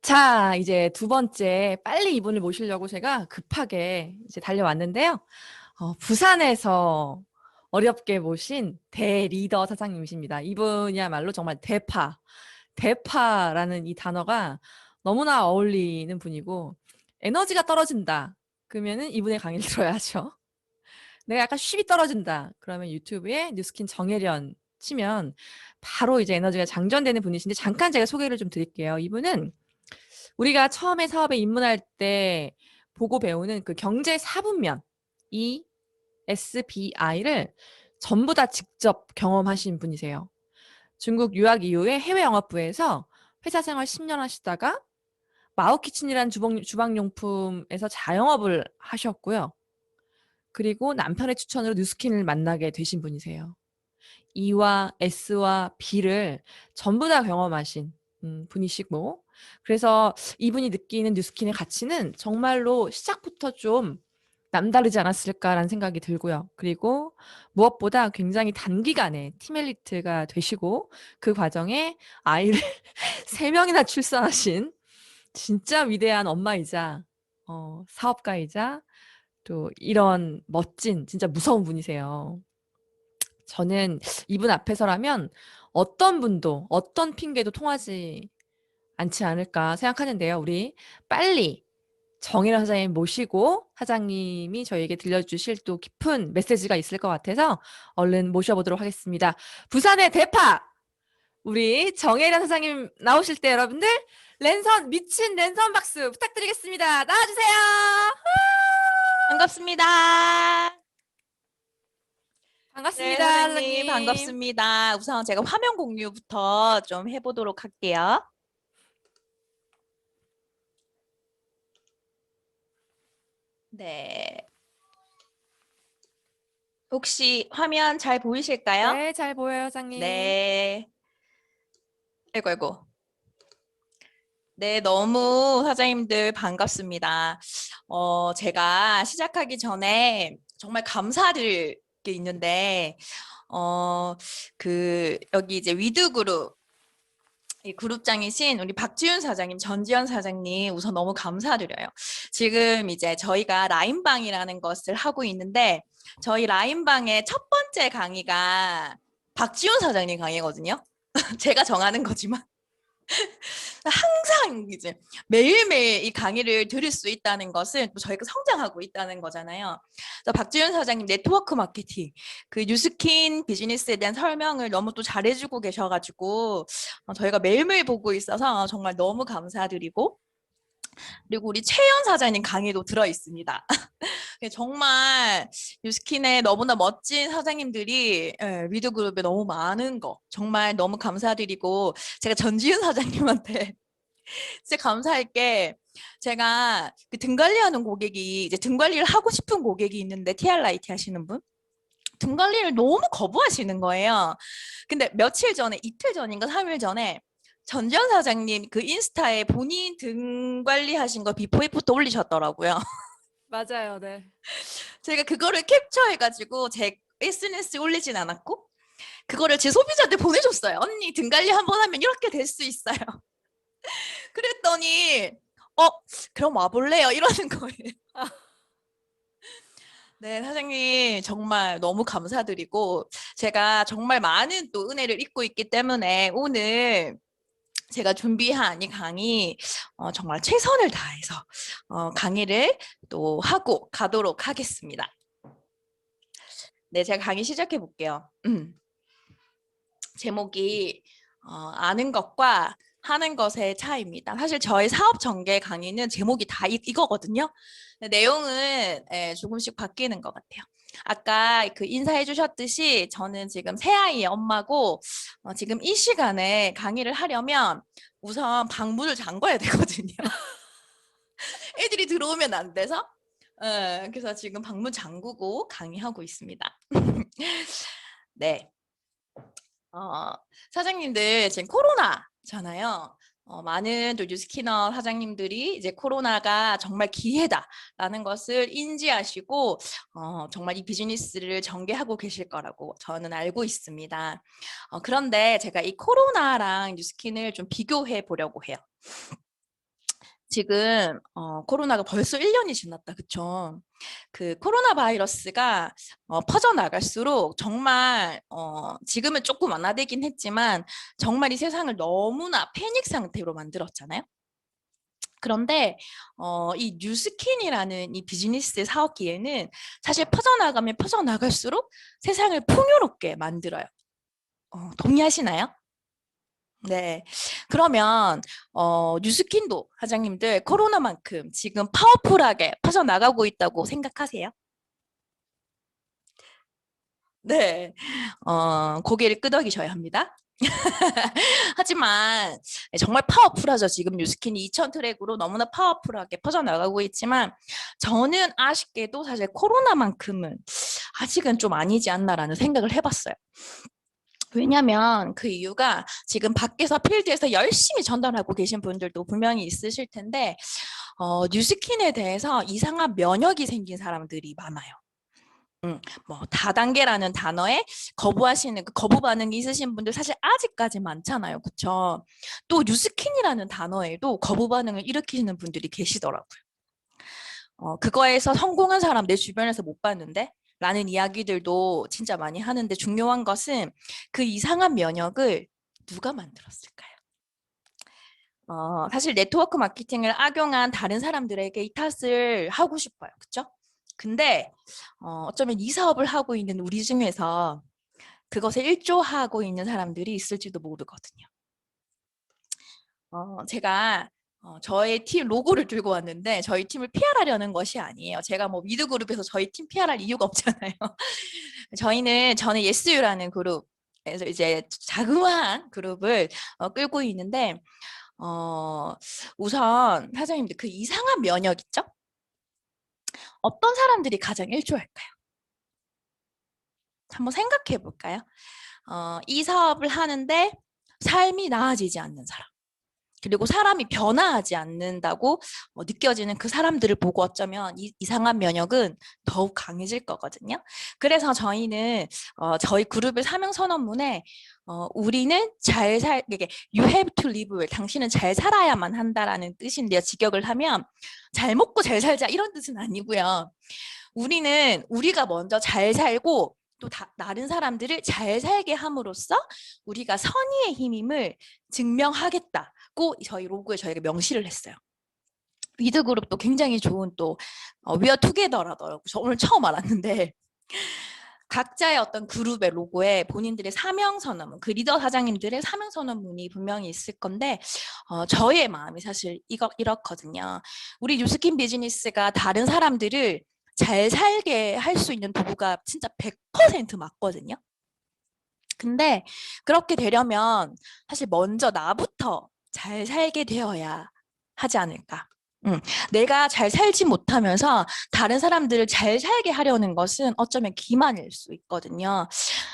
자, 이제 두 번째 빨리 이분을 모시려고 제가 급하게 이제 달려왔는데요. 부산에서 어렵게 모신 대리더 사장님이십니다. 이분이야말로 정말 대파라는 이 단어가 너무나 어울리는 분이고 에너지가 떨어진다. 그러면은 이분의 강의를 들어야죠. 내가 약간 쉽이 떨어진다. 그러면 유튜브에 뉴스킨 정혜련 치면 바로 이제 에너지가 장전되는 분이신데 잠깐 제가 소개를 좀 드릴게요. 이분은 우리가 처음에 사업에 입문할 때 보고 배우는 그 경제 사분면 SBI를 전부 다 직접 경험하신 분이세요. 중국 유학 이후에 해외 영업부에서 회사 생활 10년 하시다가 마오키친이라는 주방용품에서 자영업을 하셨고요. 그리고 남편의 추천으로 뉴스킨을 만나게 되신 분이세요. E와 S와 B를 전부 다 경험하신 분이시고, 그래서 이분이 느끼는 뉴스킨의 가치는 정말로 시작부터 좀 남다르지 않았을까라는 생각이 들고요. 그리고 무엇보다 굉장히 단기간에 팀 엘리트가 되시고 그 과정에 아이를 3명이나 출산하신 진짜 위대한 엄마이자 사업가이자 또 이런 멋진 진짜 무서운 분이세요. 저는 이분 앞에서라면 어떤 분도 어떤 핑계도 통하지 않지 않을까 생각하는데요. 우리 빨리 정일환 사장님 모시고 사장님이 저희에게 들려주실 또 깊은 메시지가 있을 것 같아서 얼른 모셔보도록 하겠습니다. 부산의 대파! 우리 정혜란 사장님 나오실 때 여러분들 미친 랜선 박수 부탁드리겠습니다. 나와주세요. 반갑습니다. 네, 반갑습니다, 사장님 사장님. 반갑습니다. 우선 제가 화면 공유부터 좀 해보도록 할게요. 네. 혹시 화면 잘 보이실까요? 네, 잘 보여요, 사장님. 네. 아이고, 아이고. 네, 너무 사장님들 반갑습니다. 제가 시작하기 전에 정말 감사드릴 게 있는데, 여기 이제 위드그룹 이 그룹장이신 우리 박지윤 사장님, 전지현 사장님 우선 너무 감사드려요. 지금 이제 저희가 라인방이라는 것을 하고 있는데 저희 라인방의 첫 번째 강의가 박지윤 사장님 강의거든요. 제가 정하는 거지만 항상 이제 매일매일 이 강의를 들을 수 있다는 것은 또 저희가 성장하고 있다는 거잖아요. 그래서 박지윤 사장님 네트워크 마케팅, 그 뉴스킨 비즈니스에 대한 설명을 너무 또 잘해주고 계셔가지고 저희가 매일매일 보고 있어서 정말 너무 감사드리고 그리고 우리 최연 사장님 강의도 들어 있습니다. 정말 뉴스킨에 너무나 멋진 사장님들이 위드그룹에 너무 많은 거 정말 너무 감사드리고 제가 전지윤 사장님한테 진짜 감사할 게 제가 그 등 관리하는 고객이 이제 등 관리를 하고 싶은 고객이 있는데 TR라이트 하시는 분? 등 관리를 너무 거부하시는 거예요. 근데 며칠 전에 이틀 전인가 3일 전에 전지현 사장님 그 인스타에 본인 등 관리하신 거 비포 애프터 올리셨더라고요. 맞아요, 네. 제가 그거를 캡처해가지고 제 SNS에 올리진 않았고 그거를 제 소비자한테 보내줬어요. 언니 등 관리 한번 하면 이렇게 될 수 있어요. 그랬더니 어 그럼 와볼래요? 이러는 거예요. 네, 사장님 정말 너무 감사드리고 제가 정말 많은 또 은혜를 입고 있기 때문에 오늘 제가 준비한 이 강의 정말 최선을 다해서 강의를 또 하고 가도록 하겠습니다. 네, 제가 강의 시작해 볼게요. 제목이 아는 것과 하는 것의 차이입니다. 사실 저희 사업 전개 강의는 제목이 다 이거거든요. 내용은 조금씩 바뀌는 것 같아요. 아까 그 인사해 주셨듯이 저는 지금 새 아이의 엄마고 지금 이 시간에 강의를 하려면 우선 방문을 잠궈야 되거든요. 애들이 들어오면 안 돼서 그래서 지금 방문 잠그고 강의하고 있습니다. 네. 사장님들 지금 코로나잖아요. 많은 또 뉴스키너 사장님들이 이제 코로나가 정말 기회다라는 것을 인지하시고 정말 이 비즈니스를 전개하고 계실 거라고 저는 알고 있습니다. 그런데 제가 이 코로나랑 뉴스킨을 좀 비교해 보려고 해요. 지금 코로나가 벌써 1년이 지났다, 그쵸? 그 코로나 바이러스가 퍼져나갈수록 정말 지금은 조금 완화되긴 했지만 정말 이 세상을 너무나 패닉 상태로 만들었잖아요. 그런데 이 뉴스킨이라는 이 비즈니스 사업기에는 사실 퍼져나가면 퍼져나갈수록 세상을 풍요롭게 만들어요. 동의하시나요? 네. 그러면 뉴스킨도 사장님들 코로나만큼 지금 파워풀하게 퍼져나가고 있다고 생각하세요? 네. 고개를 끄덕이셔야 합니다. 하지만 정말 파워풀하죠. 지금 뉴스킨이 2,000 트랙으로 너무나 파워풀하게 퍼져나가고 있지만 저는 아쉽게도 사실 코로나만큼은 아직은 좀 아니지 않나라는 생각을 해봤어요. 왜냐면 그 이유가 지금 밖에서 필드에서 열심히 전달하고 계신 분들도 분명히 있으실 텐데 뉴스킨에 대해서 이상한 면역이 생긴 사람들이 많아요. 뭐 다단계라는 단어에 거부하시는 그 거부 반응이 있으신 분들 사실 아직까지 많잖아요. 그렇죠? 또 뉴스킨이라는 단어에도 거부 반응을 일으키시는 분들이 계시더라고요. 그거에서 성공한 사람 내 주변에서 못 봤는데? 라는 이야기들도 진짜 많이 하는데 중요한 것은 그 이상한 면역을 누가 만들었을까요? 사실 네트워크 마케팅을 악용한 다른 사람들에게 이 탓을 하고 싶어요. 그렇죠? 근데 어쩌면 이 사업을 하고 있는 우리 중에서 그것에 일조하고 있는 사람들이 있을지도 모르거든요. 제가 저의 팀 로고를 들고 왔는데 저희 팀을 PR하려는 것이 아니에요. 제가 뭐 미드그룹에서 저희 팀 PR할 이유가 없잖아요. 저는 예스유라는 그룹에서 이제 자그마한 그룹을 끌고 있는데 우선 사장님들 그 이상한 면역 있죠? 어떤 사람들이 가장 일조할까요? 한번 생각해 볼까요? 이 사업을 하는데 삶이 나아지지 않는 사람. 그리고 사람이 변화하지 않는다고 느껴지는 그 사람들을 보고 어쩌면 이상한 면역은 더욱 강해질 거거든요. 그래서 저희는 저희 그룹의 사명 선언문에 우리는 이게 you have to live well, 당신은 잘 살아야만 한다라는 뜻인데요. 직역을 하면 잘 먹고 잘 살자 이런 뜻은 아니고요. 우리는 우리가 먼저 잘 살고 또 다른 사람들을 잘 살게 함으로써 우리가 선의의 힘임을 증명하겠다고 저희 로고에 저희가 명시를 했어요. 위드그룹도 굉장히 좋은 또 We are together라더라고요. 저 오늘 처음 알았는데 각자의 어떤 그룹의 로고에 본인들의 사명선언문, 그 리더 사장님들의 사명선언문이 분명히 있을 건데 저의 마음이 사실 이렇거든요. 우리 뉴스킨 비즈니스가 다른 사람들을 잘 살게 할 수 있는 도구가 진짜 100% 맞거든요. 근데 그렇게 되려면 사실 먼저 나부터 잘 살게 되어야 하지 않을까. 내가 잘 살지 못하면서 다른 사람들을 잘 살게 하려는 것은 어쩌면 기만일 수 있거든요.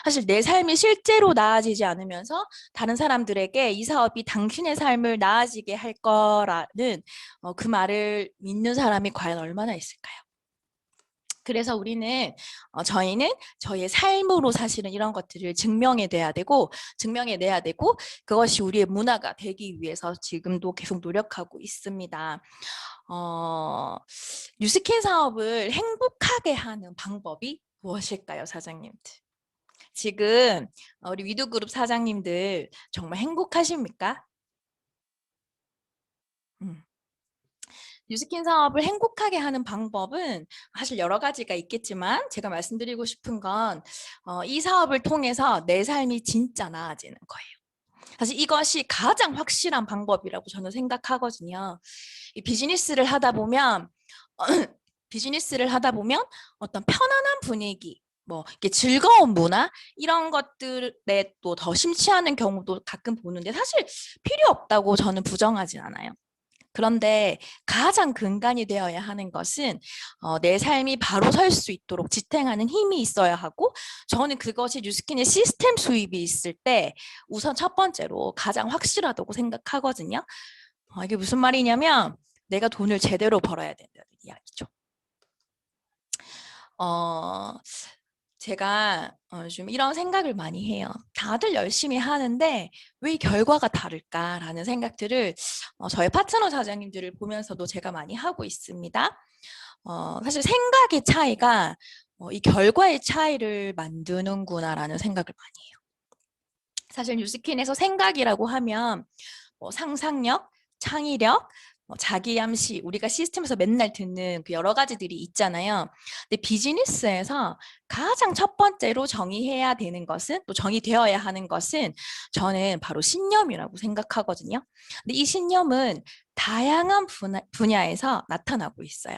사실 내 삶이 실제로 나아지지 않으면서 다른 사람들에게 이 사업이 당신의 삶을 나아지게 할 거라는 그 말을 믿는 사람이 과연 얼마나 있을까요? 그래서 저희는 저희의 삶으로 사실은 이런 것들을 증명해내야 되고 그것이 우리의 문화가 되기 위해서 지금도 계속 노력하고 있습니다. 뉴스킨 사업을 행복하게 하는 방법이 무엇일까요, 사장님들? 지금 우리 위드그룹 사장님들 정말 행복하십니까? 뉴스킨 사업을 행복하게 하는 방법은 사실 여러 가지가 있겠지만 제가 말씀드리고 싶은 건 이 사업을 통해서 내 삶이 진짜 나아지는 거예요. 사실 이것이 가장 확실한 방법이라고 저는 생각하거든요. 이 비즈니스를 하다 보면 어떤 편안한 분위기, 뭐 이게 즐거운 문화 이런 것들에 또 더 심취하는 경우도 가끔 보는데 사실 필요 없다고 저는 부정하진 않아요. 그런데 가장 근간이 되어야 하는 것은 내 삶이 바로 설 수 있도록 지탱하는 힘이 있어야 하고 저는 그것이 뉴스킨의 시스템 수입이 있을 때 우선 첫 번째로 가장 확실하다고 생각하거든요. 이게 무슨 말이냐면 내가 돈을 제대로 벌어야 된다는 이야기죠. 제가 요즘 이런 생각을 많이 해요. 다들 열심히 하는데 왜 결과가 다를까라는 생각들을 저희 파트너 사장님들을 보면서도 제가 많이 하고 있습니다. 사실 생각의 차이가 이 결과의 차이를 만드는구나라는 생각을 많이 해요. 사실 뉴스킨에서 생각이라고 하면 상상력, 창의력, 자기 암시, 우리가 시스템에서 맨날 듣는 그 여러 가지들이 있잖아요. 근데 비즈니스에서 가장 첫 번째로 정의해야 되는 것은, 또 정의되어야 하는 것은 저는 바로 신념이라고 생각하거든요. 근데 이 신념은 다양한 분야에서 나타나고 있어요.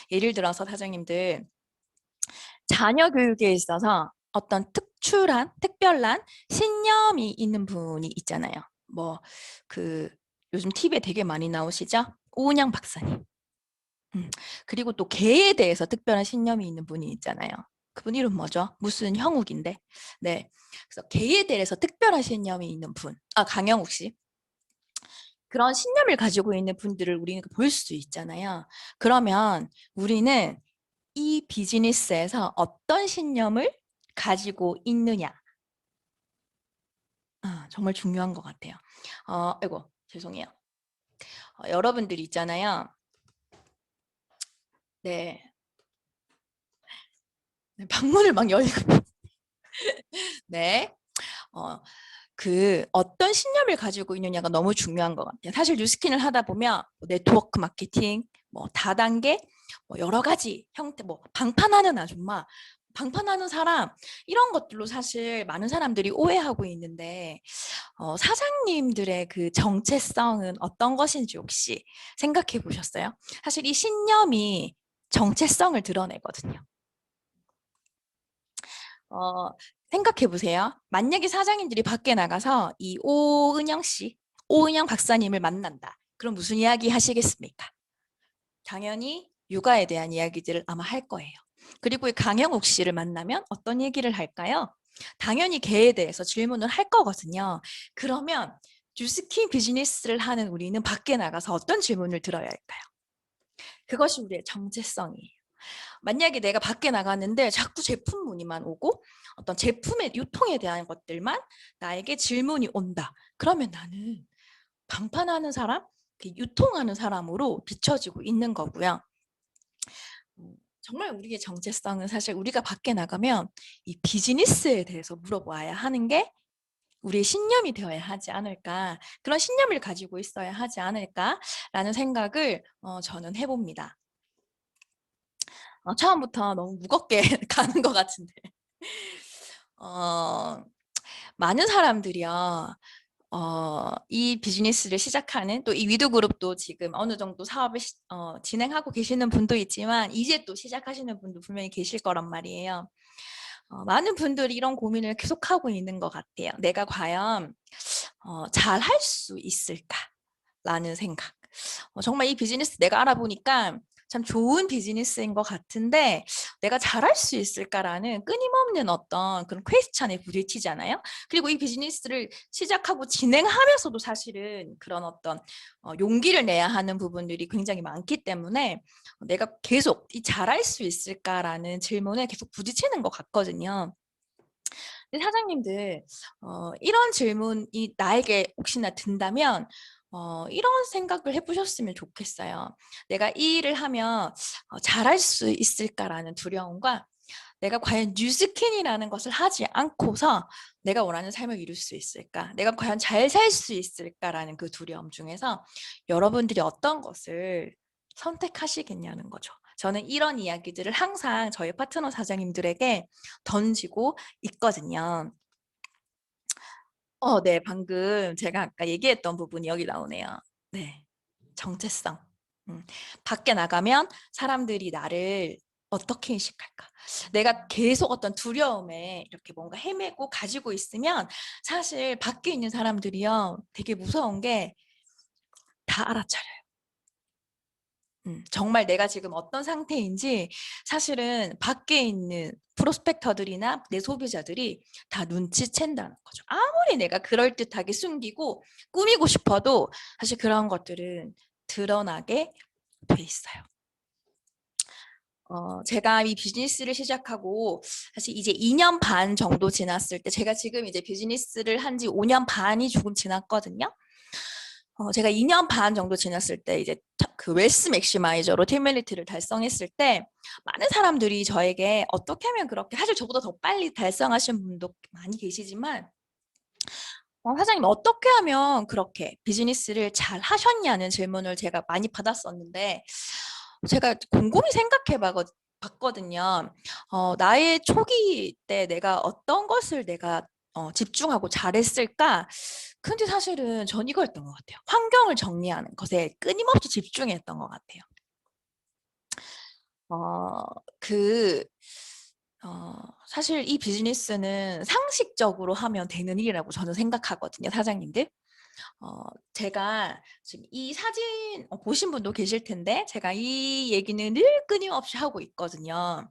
예를 들어서 사장님들, 자녀 교육에 있어서 어떤 특별한 신념이 있는 분이 있잖아요. 그 요즘 TV에 되게 많이 나오시죠? 오은영 박사님. 그리고 또 개에 대해서 특별한 신념이 있는 분이 있잖아요. 그분 이름 뭐죠? 무슨 형욱인데. 네. 그래서 개에 대해서 특별한 신념이 있는 분. 강영욱 씨. 그런 신념을 가지고 있는 분들을 우리는 볼 수 있잖아요. 그러면 우리는 이 비즈니스에서 어떤 신념을 가지고 있느냐. 정말 중요한 것 같아요. 아이고, 죄송해요. 여러분들 있잖아요. 네. 방문을 막 열고. 네. 어떤 신념을 가지고 있느냐가 너무 중요한 것 같아요. 사실 뉴스킨을 하다 보면 네트워크 마케팅, 다단계, 여러 가지 형태, 방판하는 아줌마, 방판하는 사람, 이런 것들로 사실 많은 사람들이 오해하고 있는데 사장님들의 그 정체성은 어떤 것인지 혹시 생각해 보셨어요? 사실 이 신념이 정체성을 드러내거든요. 어, 생각해 보세요. 만약에 사장님들이 밖에 나가서 이 오은영 씨, 오은영 박사님을 만난다. 그럼 무슨 이야기 하시겠습니까? 당연히 육아에 대한 이야기들을 아마 할 거예요. 그리고 이 강영욱 씨를 만나면 어떤 얘기를 할까요? 당연히 개에 대해서 질문을 할 거거든요. 그러면 뉴스킨 비즈니스를 하는 우리는 밖에 나가서 어떤 질문을 들어야 할까요? 그것이 우리의 정체성이에요. 만약에 내가 밖에 나갔는데 자꾸 제품 문의만 오고 어떤 제품의 유통에 대한 것들만 나에게 질문이 온다. 그러면 나는 방판하는 사람, 유통하는 사람으로 비춰지고 있는 거고요. 정말 우리의 정체성은 사실 우리가 밖에 나가면 이 비즈니스에 대해서 물어봐야 하는 게 우리의 신념이 되어야 하지 않을까, 그런 신념을 가지고 있어야 하지 않을까라는 생각을 저는 해봅니다. 처음부터 너무 무겁게 가는 것 같은데 많은 사람들이요. 이 비즈니스를 시작하는, 또 이 위드 그룹도 지금 어느 정도 사업을 진행하고 계시는 분도 있지만 이제 또 시작하시는 분도 분명히 계실 거란 말이에요. 많은 분들이 이런 고민을 계속하고 있는 것 같아요. 내가 과연 잘 할 수 있을까라는 생각. 정말 이 비즈니스 내가 알아보니까 참 좋은 비즈니스인 것 같은데 내가 잘할 수 있을까라는 끊임없는 어떤 그런 퀘스천에 부딪히잖아요. 그리고 이 비즈니스를 시작하고 진행하면서도 사실은 그런 어떤 용기를 내야 하는 부분들이 굉장히 많기 때문에 내가 계속 이 잘할 수 있을까라는 질문에 계속 부딪히는 것 같거든요. 근데 사장님들 이런 질문이 나에게 혹시나 든다면 이런 생각을 해보셨으면 좋겠어요. 내가 이 일을 하면 잘할 수 있을까라는 두려움과 내가 과연 뉴스킨이라는 것을 하지 않고서 내가 원하는 삶을 이룰 수 있을까? 내가 과연 잘 살 수 있을까라는 그 두려움 중에서 여러분들이 어떤 것을 선택하시겠냐는 거죠. 저는 이런 이야기들을 항상 저희 파트너 사장님들에게 던지고 있거든요. 네, 방금 제가 아까 얘기했던 부분이 여기 나오네요. 네, 정체성. 밖에 나가면 사람들이 나를 어떻게 인식할까? 내가 계속 어떤 두려움에 이렇게 뭔가 헤매고 가지고 있으면 사실 밖에 있는 사람들이요, 되게 무서운 게 다 알아차려요. 정말 내가 지금 어떤 상태인지 사실은 밖에 있는 프로스펙터들이나 내 소비자들이 다 눈치챈다는 거죠. 아무리 내가 그럴듯하게 숨기고 꾸미고 싶어도 사실 그런 것들은 드러나게 돼 있어요. 제가 이 비즈니스를 시작하고 사실 이제 2년 반 정도 지났을 때 제가 지금 이제 비즈니스를 한 지 5년 반이 조금 지났거든요. 제가 2년 반 정도 지났을 때 이제 그 웨스 맥시마이저로 팀멜리트를 달성했을 때 많은 사람들이 저에게 어떻게 하면 그렇게 사실 저보다 더 빨리 달성하신 분도 많이 계시지만 사장님 어떻게 하면 그렇게 비즈니스를 잘 하셨냐는 질문을 제가 많이 받았었는데 제가 곰곰이 생각해 봤거든요. 나의 초기 때 내가 어떤 것을 내가 집중하고 잘했을까? 근데 사실은 전 이거였던 것 같아요. 환경을 정리하는 것에 끊임없이 집중했던 것 같아요. 어, 그, 사실 이 비즈니스는 상식적으로 하면 되는 일이라고 저는 생각하거든요, 사장님들. 제가 지금 이 사진 보신 분도 계실 텐데 제가 이 얘기는 늘 끊임없이 하고 있거든요.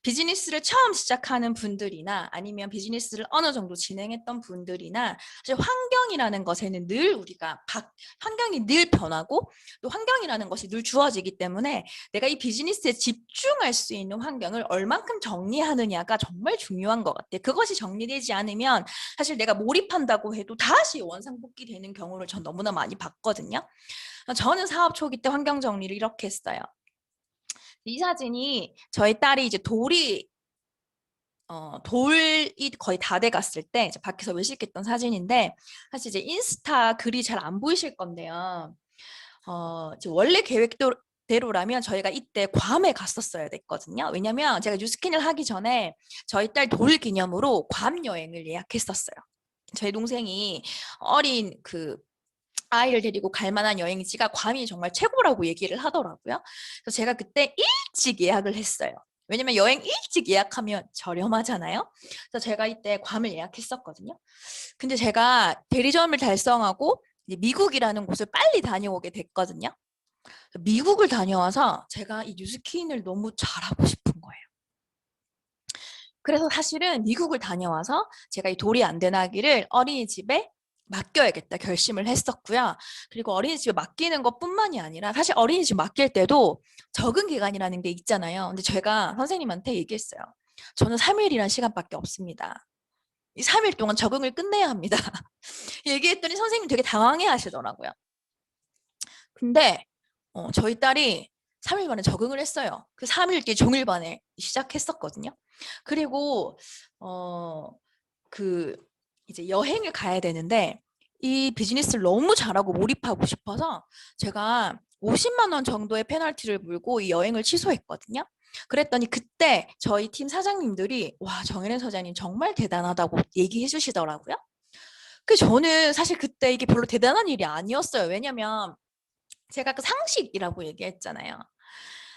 비즈니스를 처음 시작하는 분들이나 아니면 비즈니스를 어느 정도 진행했던 분들이나 사실 환경이라는 것에는 늘 우리가 환경이 늘 변하고 또 환경이라는 것이 늘 주어지기 때문에 내가 이 비즈니스에 집중할 수 있는 환경을 얼만큼 정리하느냐가 정말 중요한 것 같아요. 그것이 정리되지 않으면 사실 내가 몰입한다고 해도 다시 원상복귀 되는 경우를 전 너무나 많이 봤거든요. 저는 사업 초기 때 환경 정리를 이렇게 했어요. 이 사진이 저희 딸이 이제 돌이 거의 다 돼갔을 때 이제 밖에서 외식했던 사진인데 사실 이제 인스타 글이 잘 안 보이실 건데요. 이제 원래 계획대로라면 저희가 이때 괌에 갔었어야 됐거든요. 왜냐면 제가 뉴스킨을 하기 전에 저희 딸 돌 기념으로 괌 여행을 예약했었어요. 저희 동생이 어린 그 아이를 데리고 갈 만한 여행지가 괌이 정말 최고라고 얘기를 하더라고요. 그래서 제가 그때 일찍 예약을 했어요. 왜냐면 여행 일찍 예약하면 저렴하잖아요. 그래서 제가 이때 괌을 예약했었거든요. 근데 제가 대리점을 달성하고 이제 미국이라는 곳을 빨리 다녀오게 됐거든요. 미국을 다녀와서 제가 이 뉴스킨을 너무 잘하고 싶은 거예요. 그래서 사실은 미국을 다녀와서 제가 이 돌이 안 되는 아기를 어린이집에 맡겨야겠다 결심을 했었고요. 그리고 어린이집에 맡기는 것뿐만이 아니라 사실 어린이집 맡길 때도 적응 기간이라는 게 있잖아요. 근데 제가 선생님한테 얘기했어요. 저는 3일이란 시간밖에 없습니다. 이 3일 동안 적응을 끝내야 합니다. 얘기했더니 선생님 되게 당황해 하시더라고요. 근데 저희 딸이 3일 만에 적응을 했어요. 그 3일 뒤 종일반에 시작했었거든요. 그리고 그 이제 여행을 가야 되는데 이 비즈니스를 너무 잘하고 몰입하고 싶어서 제가 50만 원 정도의 페널티를 물고 이 여행을 취소했거든요. 그랬더니 그때 저희 팀 사장님들이 와, 정혜린 사장님 정말 대단하다고 얘기해 주시더라고요. 그 저는 사실 그때 이게 별로 대단한 일이 아니었어요. 왜냐면 제가 그 상식이라고 얘기했잖아요.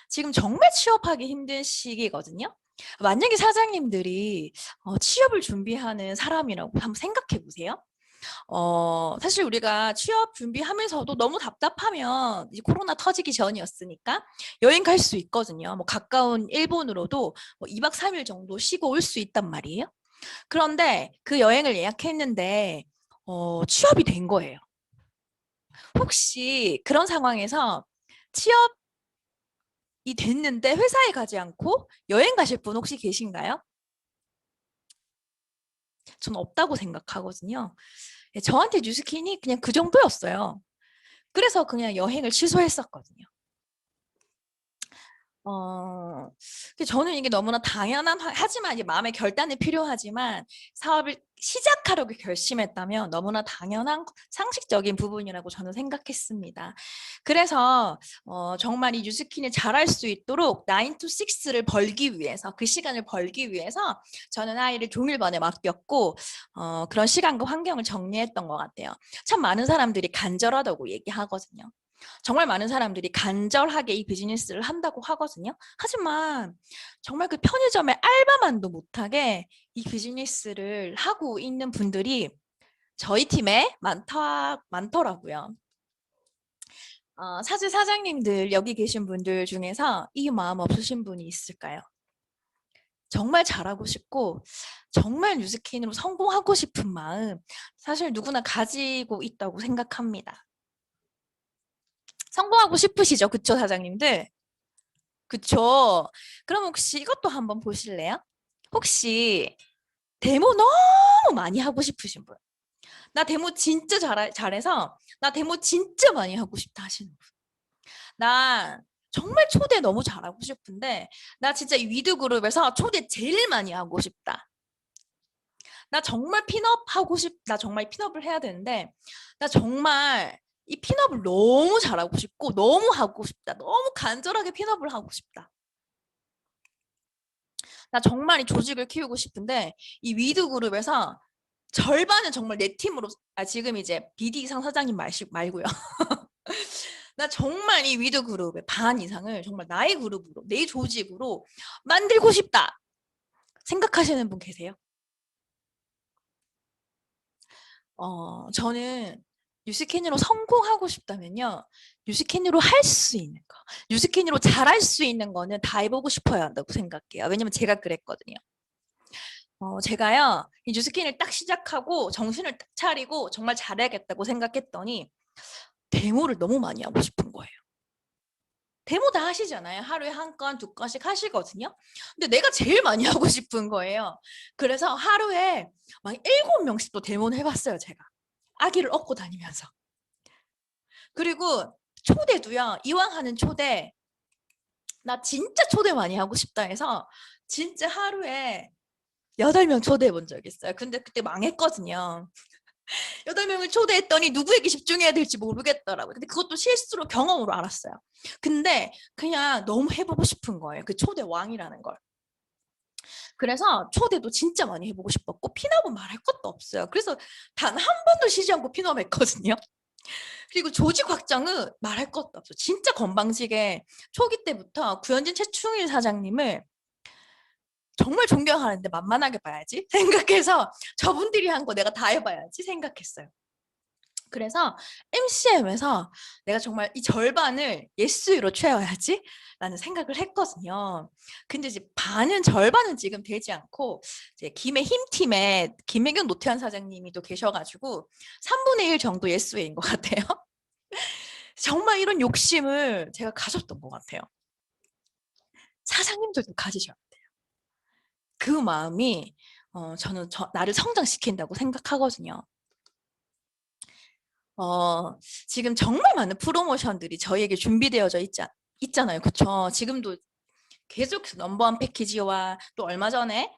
지금 정말 취업하기 힘든 시기거든요. 만약에 사장님들이 취업을 준비하는 사람이라고 한번 생각해 보세요. 사실 우리가 취업 준비하면서도 너무 답답하면 이제 코로나 터지기 전이었으니까 여행 갈 수 있거든요. 뭐 가까운 일본으로도 뭐 2박 3일 정도 쉬고 올 수 있단 말이에요. 그런데 그 여행을 예약했는데 취업이 된 거예요. 혹시 그런 상황에서 취업이 됐는데 회사에 가지 않고 여행 가실 분 혹시 계신가요? 저는 없다고 생각하거든요. 저한테 뉴스킨이 그냥 그 정도였어요. 그래서 그냥 여행을 취소했었거든요. 저는 이게 너무나 하지만 이제 마음의 결단이 필요하지만 사업을 시작하려고 결심했다면 너무나 당연한 상식적인 부분이라고 저는 생각했습니다. 그래서 정말 이 뉴스킨을 잘할 수 있도록 9 to 6를 벌기 위해서 그 시간을 벌기 위해서 저는 아이를 종일반에 맡겼고 그런 시간과 환경을 정리했던 것 같아요. 참 많은 사람들이 간절하다고 얘기하거든요. 정말 많은 사람들이 간절하게 이 비즈니스를 한다고 하거든요. 하지만 정말 그 편의점의 알바만도 못하게 이 비즈니스를 하고 있는 분들이 저희 팀에 많더라고요. 사실 사장님들 여기 계신 분들 중에서 이 마음 없으신 분이 있을까요? 정말 잘하고 싶고 정말 뉴스킨으로 성공하고 싶은 마음 사실 누구나 가지고 있다고 생각합니다. 성공하고 싶으시죠? 그쵸, 사장님들? 그쵸? 그럼 혹시 이것도 한번 보실래요? 혹시 데모 너무 많이 하고 싶으신 분. 나 데모 진짜 잘해서 나 데모 진짜 많이 하고 싶다 하시는 분. 나 정말 초대 너무 잘하고 싶은데 나 진짜 이 위드 그룹에서 초대 제일 많이 하고 싶다. 나 정말 핀업 하고 나 정말 핀업을 해야 되는데 나 정말 이 핀업을 너무 잘하고 싶고 너무 하고 싶다. 너무 간절하게 핀업을 하고 싶다. 나 정말 이 조직을 키우고 싶은데 이 위드 그룹에서 절반은 정말 내 팀으로 지금 이제 BD 이상 사장님 말고요. 나 정말 이 위드 그룹의 반 이상을 정말 나의 그룹으로 내 조직으로 만들고 싶다 생각하시는 분 계세요? 저는 뉴스캐니로 성공하고 싶다면요. 뉴스캐니로 할 수 있는 거. 뉴스캐니로 잘할 수 있는 거는 다 해보고 싶어야 한다고 생각해요. 왜냐면 제가 그랬거든요. 제가요, 이 뉴스캐니를 딱 시작하고 정신을 딱 차리고 정말 잘해야겠다고 생각했더니 데모를 너무 많이 하고 싶은 거예요. 데모 다 하시잖아요. 하루에 한 건, 두 건씩 하시거든요. 근데 내가 제일 많이 하고 싶은 거예요. 그래서 하루에 막 7명씩도 데모를 해봤어요, 제가. 아기를 업고 다니면서. 그리고 초대도요. 이왕 하는 초대 나 진짜 초대 많이 하고 싶다 해서 진짜 하루에 8명 초대해 본 적 있어요. 근데 그때 망했거든요. 8명을 초대했더니 누구에게 집중해야 될지 모르겠더라고요. 근데 그것도 실수로 경험으로 알았어요. 근데 그냥 너무 해보고 싶은 거예요. 그 초대 왕이라는 걸. 그래서 초대도 진짜 많이 해보고 싶었고 핀업은 말할 것도 없어요. 그래서 단 한 번도 쉬지 않고 핀업했거든요. 그리고 조직 확장은 말할 것도 없어. 진짜 건방지게 초기 때부터 구현진 최충일 사장님을 정말 존경하는데 만만하게 봐야지 생각해서 저분들이 한 거 내가 다 해봐야지 생각했어요. 그래서 MCM에서 내가 정말 이 절반을 예스로 채워야지 라는 생각을 했거든요. 근데 이제 절반은 지금 되지 않고 이제 김해 힘팀에 김혜경 노태환 사장님이 또 계셔가지고 3분의 1 정도 예스인 것 같아요. 정말 이런 욕심을 제가 가졌던 것 같아요. 사장님들도 가지셔야 돼요. 그 마음이 저는 나를 성장시킨다고 생각하거든요. 지금 정말 많은 프로모션들이 저희에게 준비되어져 있잖아요. 그쵸? 지금도 계속 넘버원 패키지와 또 얼마 전에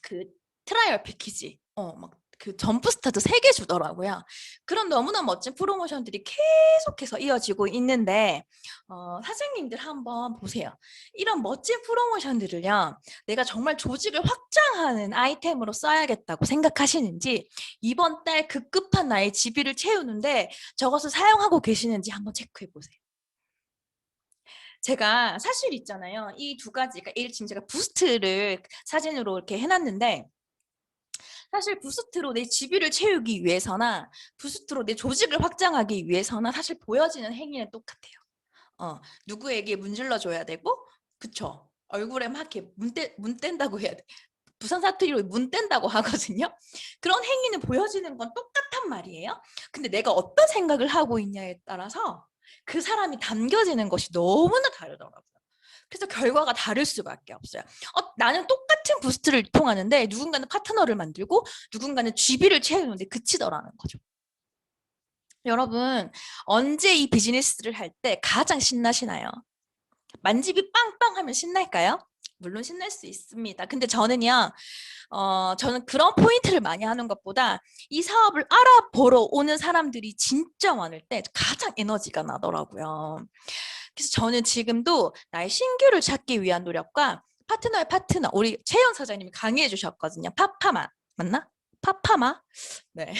그 트라이얼 패키지, 막 그 점프 스타트 3개 주더라고요. 그런 너무나 멋진 프로모션들이 계속해서 이어지고 있는데 사장님들 한번 보세요. 이런 멋진 프로모션들을요. 내가 정말 조직을 확장하는 아이템으로 써야겠다고 생각하시는지 이번 달 급급한 나의 지비를 채우는데 저것을 사용하고 계시는지 한번 체크해 보세요. 제가 사실 있잖아요. 이 두 가지, 그러니까 지금 제가 부스트를 사진으로 이렇게 해놨는데 사실 부스트로 내 지비를 채우기 위해서나 부스트로 내 조직을 확장하기 위해서나 사실 보여지는 행위는 똑같아요. 누구에게 문질러 줘야 되고, 그쵸? 얼굴에 막 이렇게 문 뗀다고 해야 돼. 부산 사투리로 문 뗀다고 하거든요. 그런 행위는 보여지는 건 똑같단 말이에요. 근데 내가 어떤 생각을 하고 있냐에 따라서 그 사람이 담겨지는 것이 너무나 다르더라고요. 그래서 결과가 다를 수밖에 없어요. 나는 똑같은 부스트를 통하는데 누군가는 파트너를 만들고 누군가는 GB를 채우는데 그치더라는 거죠. 여러분 언제 이 비즈니스를 할 때 가장 신나시나요? 만집이 빵빵 하면 신날까요? 물론 신날 수 있습니다. 근데 저는요, 저는 그런 포인트를 많이 하는 것보다 이 사업을 알아보러 오는 사람들이 진짜 많을 때 가장 에너지가 나더라고요. 그래서 저는 지금도 나의 신규를 찾기 위한 노력과 파트너의 파트너, 우리 최영 사장님이 강의해 주셨거든요. 파파마, 맞나? 파파마? 네.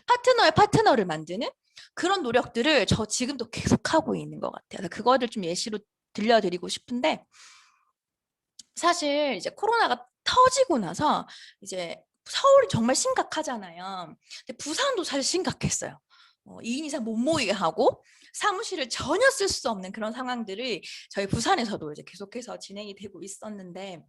파트너의 파트너를 만드는 그런 노력들을 저 지금도 계속하고 있는 것 같아요. 그거를 좀 예시로 들려드리고 싶은데 사실 이제 코로나가 터지고 나서 이제 서울이 정말 심각하잖아요. 근데 부산도 사실 심각했어요. 2인 이상 못 모이게 하고 사무실을 전혀 쓸 수 없는 그런 상황들이 저희 부산에서도 이제 계속해서 진행이 되고 있었는데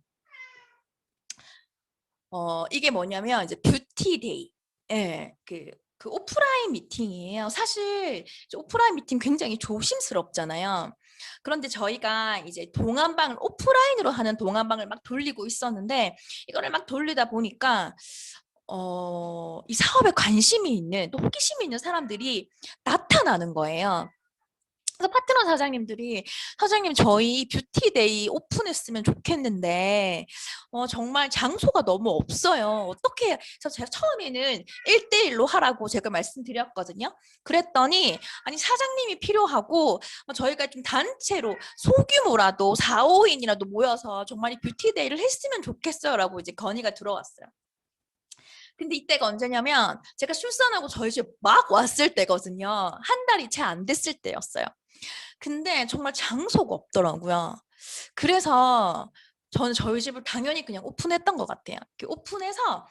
이게 뭐냐면 이제 뷰티데이. 예, 그 그 오프라인 미팅이에요. 사실 오프라인 미팅 굉장히 조심스럽잖아요. 그런데 저희가 이제 동안방을 오프라인으로 하는 동안방을 막 돌리고 있었는데 이거를 막 돌리다 보니까 이 사업에 관심이 있는 또 호기심이 있는 사람들이 나타나는 거예요. 그래서 파트너 사장님들이 사장님 저희 뷰티데이 오픈했으면 좋겠는데 정말 장소가 너무 없어요. 어떻게 해야? 그래서 제가 처음에는 1대1로 하라고 제가 말씀드렸거든요. 그랬더니 아니 사장님이 필요하고 저희가 좀 단체로 소규모라도 4, 5인이라도 모여서 정말 이 뷰티데이를 했으면 좋겠어요라고 이제 건의가 들어왔어요. 근데 이때가 언제냐면 제가 출산하고 저희 집 막 왔을 때거든요. 한 달이 채 안 됐을 때였어요. 근데 정말 장소가 없더라고요. 그래서 저는 저희 집을 당연히 그냥 오픈했던 것 같아요. 이렇게 오픈해서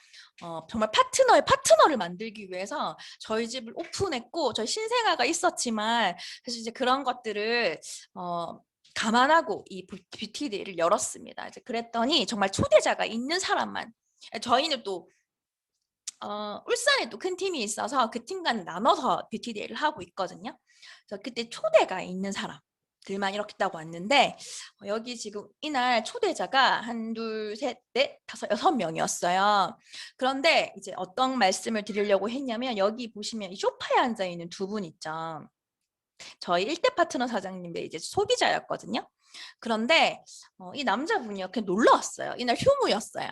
정말 파트너의 파트너를 만들기 위해서 저희 집을 오픈했고 저희 신생아가 있었지만 사실 이제 그런 것들을 감안하고 이 뷰티데이를 열었습니다. 이제 그랬더니 정말 초대자가 있는 사람만 저희는 또 울산에 또 큰 팀이 있어서 그 팀과는 나눠서 뷰티데이를 하고 있거든요. 그래서 그때 초대가 있는 사람들만 이렇게 딱 왔는데 여기 지금 이날 초대자가 한, 둘, 셋, 넷, 다섯, 6명이었어요. 그런데 이제 어떤 말씀을 드리려고 했냐면 여기 보시면 이 소파에 앉아 있는 두 분 있죠. 저희 1대 파트너 사장님의 이제 소비자였거든요. 그런데 이 남자분이 그냥 놀러 왔어요. 이날 휴무였어요.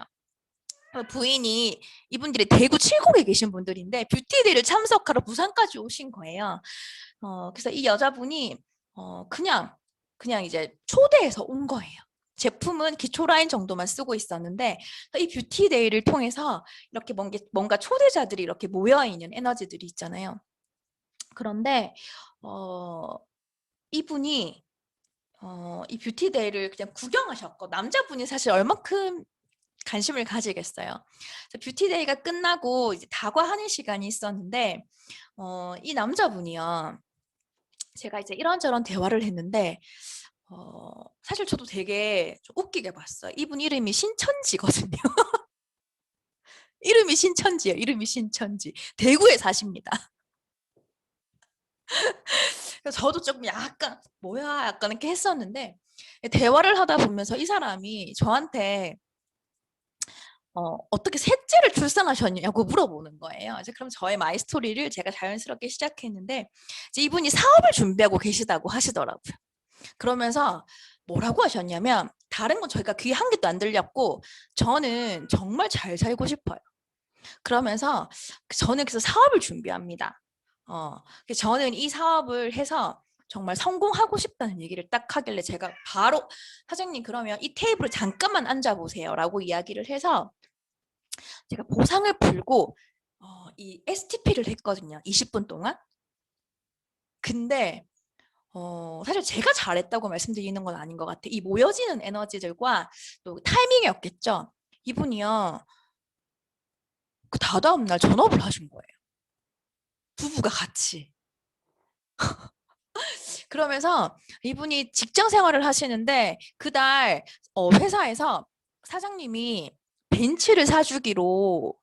부인이 이분들이 대구 칠곡에 계신 분들인데 뷰티데이를 참석하러 부산까지 오신 거예요. 그래서 이 여자분이 그냥 이제 초대해서 온 거예요. 제품은 기초 라인 정도만 쓰고 있었는데 이 뷰티데이를 통해서 이렇게 뭔가 초대자들이 이렇게 모여 있는 에너지들이 있잖아요. 그런데 이분이 이 뷰티데이를 그냥 구경하셨고 남자분이 사실 얼마큼 관심을 가지겠어요. 뷰티데이가 끝나고 이제 다과하는 시간이 있었는데 이 남자분이요. 제가 이제 이런저런 대화를 했는데 사실 저도 되게 좀 웃기게 봤어요. 이분 이름이 신천지거든요. 이름이 신천지예요. 이름이 신천지. 대구에 사십니다. 그래서 저도 조금 약간 뭐야 약간 이렇게 했었는데 대화를 하다 보면서 이 사람이 저한테 어떻게 셋째를 출산하셨냐고 물어보는 거예요. 이제 그럼 저의 마이 스토리를 제가 자연스럽게 시작했는데 이제 이분이 사업을 준비하고 계시다고 하시더라고요. 그러면서 뭐라고 하셨냐면 다른 건 저희가 귀에 한 개도 안 들렸고 저는 정말 잘 살고 싶어요. 그러면서 저는 그래서 사업을 준비합니다. 저는 이 사업을 해서 정말 성공하고 싶다는 얘기를 딱 하길래 제가 바로 사장님 그러면 이 테이블에 잠깐만 앉아보세요 라고 이야기를 해서 제가 보상을 풀고 이 STP를 했거든요. 20분 동안. 근데 사실 제가 잘했다고 말씀드리는 건 아닌 것 같아요. 이 모여지는 에너지들과 또 타이밍이었겠죠. 이분이요. 그 다다음 날 전업을 하신 거예요. 부부가 같이. 그러면서 이분이 직장 생활을 하시는데 그날 회사에서 사장님이 벤치를 사주기로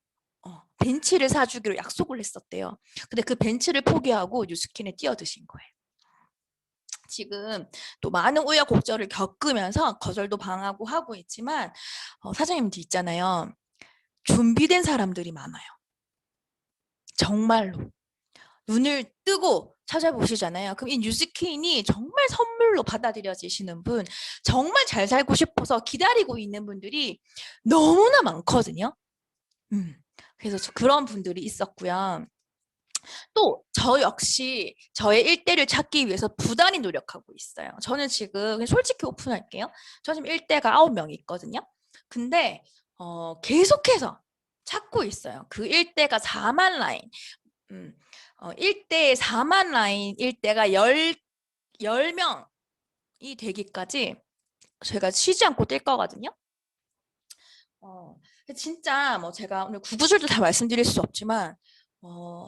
약속을 했었대요. 근데 그 벤치를 포기하고 뉴스킨에 뛰어드신 거예요. 지금 또 많은 우여곡절을 겪으면서 거절도 당하고 하고 있지만 사장님들 있잖아요. 준비된 사람들이 많아요. 정말로. 눈을 뜨고 찾아보시잖아요. 그럼 이 뉴스킨이 정말 선물로 받아들여지시는 분, 정말 잘 살고 싶어서 기다리고 있는 분들이 너무나 많거든요. 그래서 그런 분들이 있었고요. 또 저 역시 저의 일대를 찾기 위해서 부단히 노력하고 있어요. 저는 지금 솔직히 오픈할게요. 저 지금 일대가 9명이 있거든요. 근데 계속해서 찾고 있어요. 그 일대가 4만 라인. 1대에 4만 라인 일대가 10명이 되기까지 제가 쉬지 않고 뛸 거거든요. 진짜 뭐 제가 오늘 구구절도 다 말씀드릴 수 없지만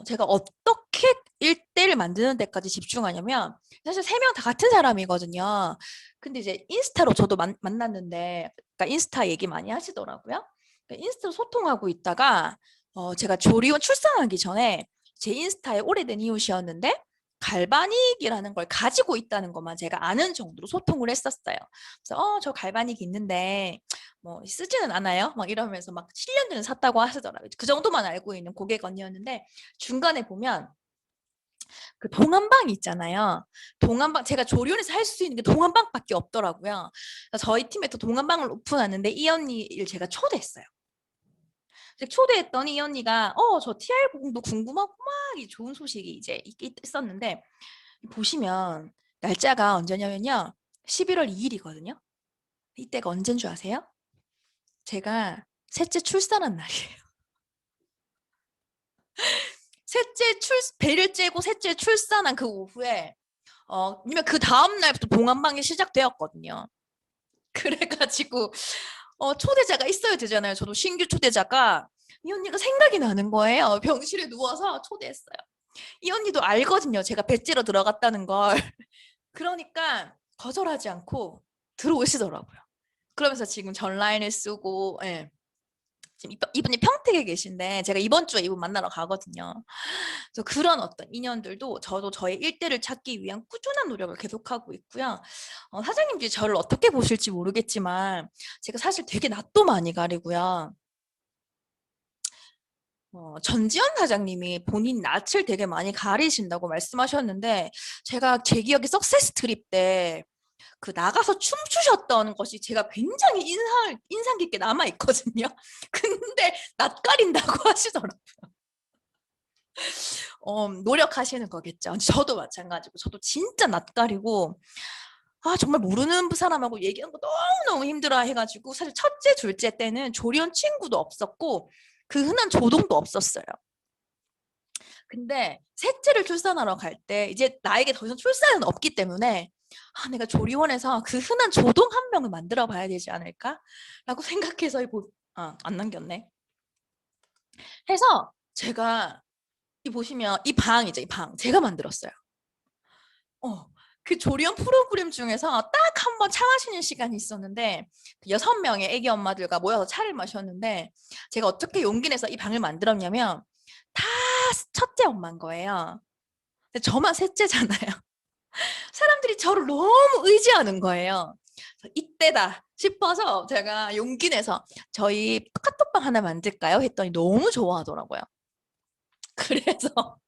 제가 어떻게 일대를 만드는 데까지 집중하냐면 사실 3명 다 같은 사람이거든요. 근데 이제 인스타로 저도 만났는데 그러니까 인스타 얘기 많이 하시더라고요. 그러니까 인스타로 소통하고 있다가 제가 조리원 출산하기 전에 제 인스타에 오래된 이웃이었는데 갈바닉이라는 걸 가지고 있다는 것만 제가 아는 정도로 소통을 했었어요. 그래서 저 갈바닉 있는데 뭐 쓰지는 않아요? 막 이러면서 막 7년 전에 샀다고 하시더라고요. 그 정도만 알고 있는 고객 언니였는데 중간에 보면 그 동안방이 있잖아요. 동안방 제가 조리원에서 할 수 있는 게 동안방밖에 없더라고요. 그래서 저희 팀에 또 동안방을 오픈하는데 이 언니를 제가 초대했어요. 초대했더니 이 언니가 저 TR 공도 궁금하고 막 좋은 소식이 이제 있었는데 보시면 날짜가 언제냐면요. 11월 2일이거든요. 이때가 언제인 줄 아세요? 제가 셋째 출산한 날이에요. 배를 째고 셋째 출산한 그 오후에 그 다음 날부터 동안방이 시작되었거든요. 그래가지고 초대자가 있어야 되잖아요. 저도 신규 초대자가 이 언니가 생각이 나는 거예요. 병실에 누워서 초대했어요. 이 언니도 알거든요. 제가 배째로 들어갔다는 걸. 그러니까 거절하지 않고 들어오시더라고요. 그러면서 지금 전라인을 쓰고 예. 지금 이분이 평택에 계신데 제가 이번 주에 이분 만나러 가거든요. 그래서 그런 어떤 인연들도 저도 저의 일대를 찾기 위한 꾸준한 노력을 계속하고 있고요. 사장님들이 저를 어떻게 보실지 모르겠지만 제가 사실 되게 낯도 많이 가리고요. 전지현 사장님이 본인 낯을 되게 많이 가리신다고 말씀하셨는데 제가 제 기억에 석세스 트립 때 그 나가서 춤추셨던 것이 제가 굉장히 인상 깊게 남아 있거든요. 근데 낯가린다고 하시더라고요. 노력하시는 거겠죠. 저도 마찬가지고 저도 진짜 낯가리고 정말 모르는 사람하고 얘기하는 거 너무너무 힘들어 해가지고 사실 첫째, 둘째 때는 조리원 친구도 없었고 그 흔한 조동도 없었어요. 근데 셋째를 출산하러 갈 때 이제 나에게 더 이상 출산은 없기 때문에 내가 조리원에서 그 흔한 조동 한 명을 만들어 봐야 되지 않을까라고 생각해서 안 남겼네. 해서 제가 보시면 이 방이죠, 이 방 제가 만들었어요. 그 조리원 프로그램 중에서 딱 한 번 차 마시는 시간이 있었는데 6명의 애기 엄마들과 모여서 차를 마셨는데 제가 어떻게 용기 내서 이 방을 만들었냐면 다 첫째 엄마인 거예요. 근데 저만 셋째잖아요. 사람들이 저를 너무 의지하는 거예요. 이때다 싶어서 제가 용기 내서 저희 카톡방 하나 만들까요? 했더니 너무 좋아하더라고요. 그래서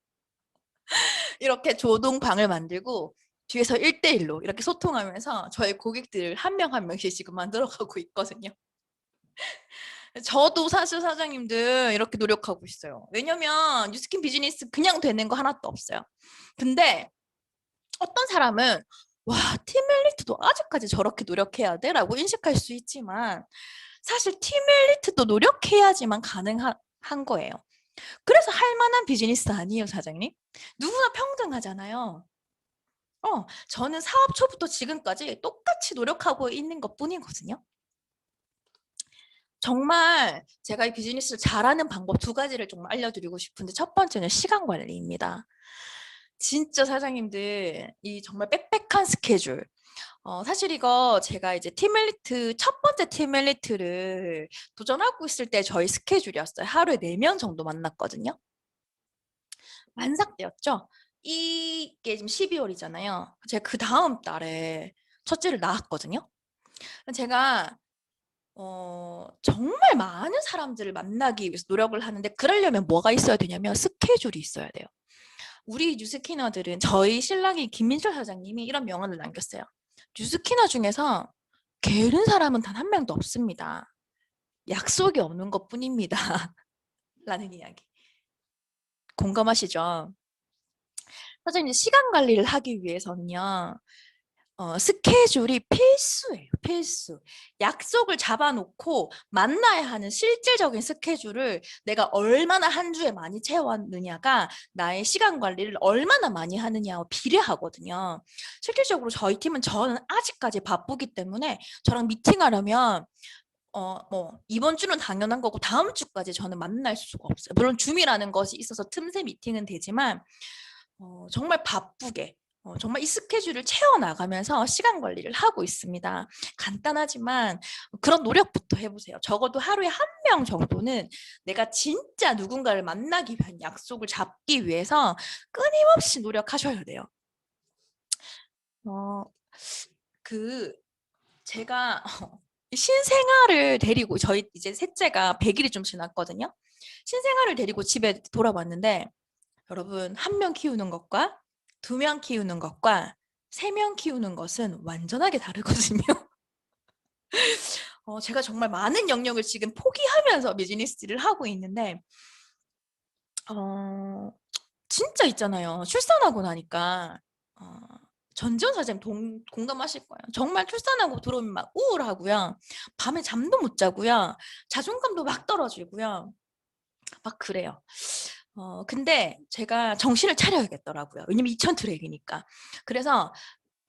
이렇게 조동방을 만들고 뒤에서 1대1로 이렇게 소통하면서 저희 고객들을 한 명 한 명씩 지금 만들어가고 있거든요. 저도 사실 사장님들 이렇게 노력하고 있어요. 왜냐면 뉴스킨 비즈니스 그냥 되는 거 하나도 없어요. 근데 어떤 사람은 와, 팀 엘리트도 아직까지 저렇게 노력해야 돼? 라고 인식할 수 있지만 사실 팀 엘리트도 노력해야지만 가능한 거예요. 그래서 할 만한 비즈니스 아니에요, 사장님? 누구나 평등하잖아요. 저는 사업 초부터 지금까지 똑같이 노력하고 있는 것 뿐이거든요. 정말 제가 이 비즈니스를 잘하는 방법 2가지를 정말 알려드리고 싶은데 첫 번째는 시간 관리입니다. 진짜 사장님들 이 정말 빽빽한 스케줄. 사실 이거 제가 이제 첫 번째 팀 엘리트를 도전하고 있을 때 저희 스케줄이었어요. 하루에 4명 정도 만났거든요. 만삭되었죠. 이게 지금 12월이잖아요. 제가 그 다음 달에 첫째를 낳았거든요. 제가 정말 많은 사람들을 만나기 위해서 노력을 하는데 그러려면 뭐가 있어야 되냐면 스케줄이 있어야 돼요. 우리 뉴스키너들은 저희 신랑이 김민철 사장님이 이런 명언을 남겼어요. 뉴스키너 중에서 게으른 사람은 단 한 명도 없습니다. 약속이 없는 것뿐입니다. 라는 이야기. 공감하시죠? 사장님 시간 관리를 하기 위해서는요. 스케줄이 필수예요. 필수. 약속을 잡아놓고 만나야 하는 실질적인 스케줄을 내가 얼마나 한 주에 많이 채웠느냐가 나의 시간 관리를 얼마나 많이 하느냐와 비례하거든요. 실질적으로 저희 팀은 저는 아직까지 바쁘기 때문에 저랑 미팅하려면 이번 주는 당연한 거고 다음 주까지 저는 만날 수가 없어요. 물론 줌이라는 것이 있어서 틈새 미팅은 되지만 정말 바쁘게 정말 이 스케줄을 채워나가면서 시간 관리를 하고 있습니다. 간단하지만 그런 노력부터 해보세요. 적어도 하루에 한 명 정도는 내가 진짜 누군가를 만나기 위한 약속을 잡기 위해서 끊임없이 노력하셔야 돼요. 어, 그 제가 신생아를 데리고 저희 이제 셋째가 100일이 좀 지났거든요. 신생아를 데리고 집에 돌아왔는데 여러분 한 명 키우는 것과 두 명 키우는 것과 세 명 키우는 것은 완전하게 다르거든요. 제가 정말 많은 영역을 지금 포기하면서 비즈니스를 하고 있는데 진짜 있잖아요. 출산하고 나니까 어, 전지현 사장님 공감하실 거예요. 정말 출산하고 들어오면 막 우울하고요. 밤에 잠도 못 자고요. 자존감도 막 떨어지고요. 막 그래요. 근데 제가 정신을 차려야겠더라고요. 왜냐면 2000 트랙이니까. 그래서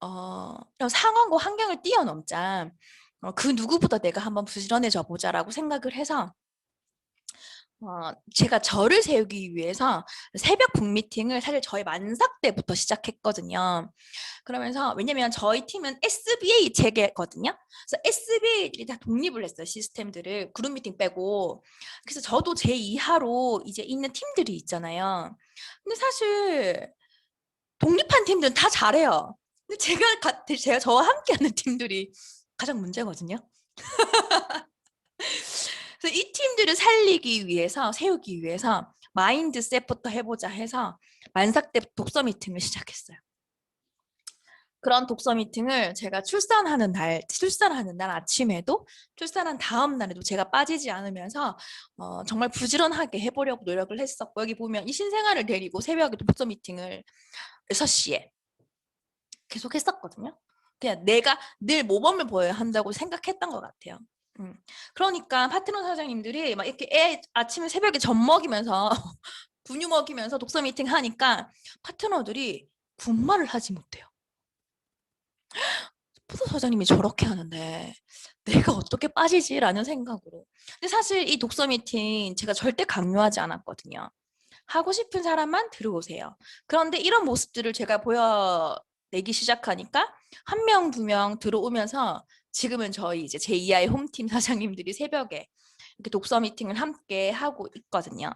이런 상황과 환경을 뛰어넘자. 그 누구보다 내가 한번 부지런해져 보자라고 생각을 해서 제가 저를 세우기 위해서 새벽 북미팅을 사실 저희 만삭 때부터 시작했거든요. 그러면서 왜냐면 저희 팀은 SBA 체계거든요. 그래서 SBA들이 다 독립을 했어요. 시스템들을 그룹 미팅 빼고. 그래서 저도 제 이하로 이제 있는 팀들이 있잖아요. 근데 사실 독립한 팀들은 다 잘해요. 근데 제가 저와 함께하는 팀들이 가장 문제거든요. 그래서 이 팀들을 살리기 위해서 세우기 위해서 마인드셋부터 해보자 해서 만삭 때 독서 미팅을 시작했어요. 그런 독서 미팅을 제가 출산하는 날 아침에도 출산한 다음 날에도 제가 빠지지 않으면서 정말 부지런하게 해보려고 노력을 했었고 여기 보면 이 신생아를 데리고 새벽에 독서 미팅을 6시에 계속 했었거든요. 그냥 내가 늘 모범을 보여야 한다고 생각했던 것 같아요. 그러니까 파트너 사장님들이 막 이렇게 애 아침에 새벽에 젖 먹이면서 분유 먹이면서 독서 미팅 하니까 파트너들이 군말을 하지 못해요. 파트너 사장님이 저렇게 하는데 내가 어떻게 빠지지라는 생각으로. 근데 사실 이 독서 미팅 제가 절대 강요하지 않았거든요. 하고 싶은 사람만 들어오세요. 그런데 이런 모습들을 제가 보여내기 시작하니까 한 명, 두 명 들어오면서 지금은 저희 이제 제2야의 홈팀 사장님들이 새벽에 이렇게 독서 미팅을 함께 하고 있거든요.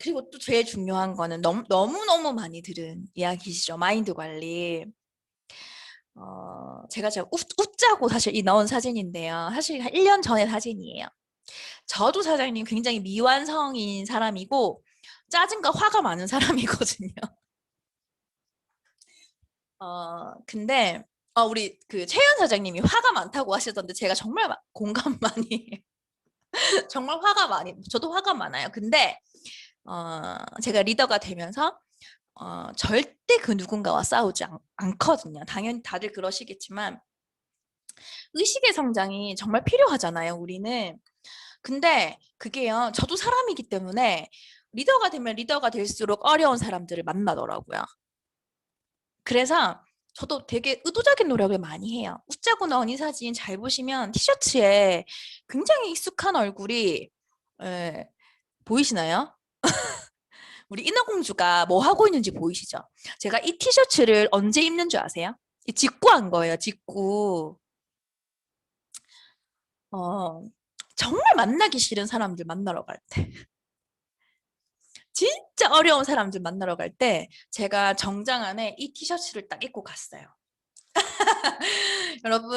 그리고 또 제일 중요한 거는 너무너무 많이 들은 이야기시죠. 마인드 관리. 제가 웃자고 사실 이 넣은 사진인데요. 사실 한 1년 전의 사진이에요. 저도 사장님 굉장히 미완성인 사람이고 짜증과 화가 많은 사람이거든요. 근데 우리 그 최현 사장님이 화가 많다고 하시던데 제가 정말 공감 많이 해요. 정말 화가 많이 저도 화가 많아요. 근데 제가 리더가 되면서 절대 그 누군가와 싸우지 않거든요. 당연히 다들 그러시겠지만 의식의 성장이 정말 필요하잖아요, 우리는. 근데 그게요, 저도 사람이기 때문에 리더가 되면 리더가 될수록 어려운 사람들을 만나더라고요. 그래서 저도 되게 의도적인 노력을 많이 해요. 웃자고 나온 이 사진 잘 보시면 티셔츠에 굉장히 익숙한 얼굴이 예, 보이시나요? 우리 인어공주가 뭐 하고 있는지 보이시죠? 제가 이 티셔츠를 언제 입는 줄 아세요? 직구한 거예요, 직구. 어, 정말 만나기 싫은 사람들 만나러 갈 때. 진짜 어려운 사람들 만나러 갈 때 제가 정장 안에 이 티셔츠를 딱 입고 갔어요. 여러분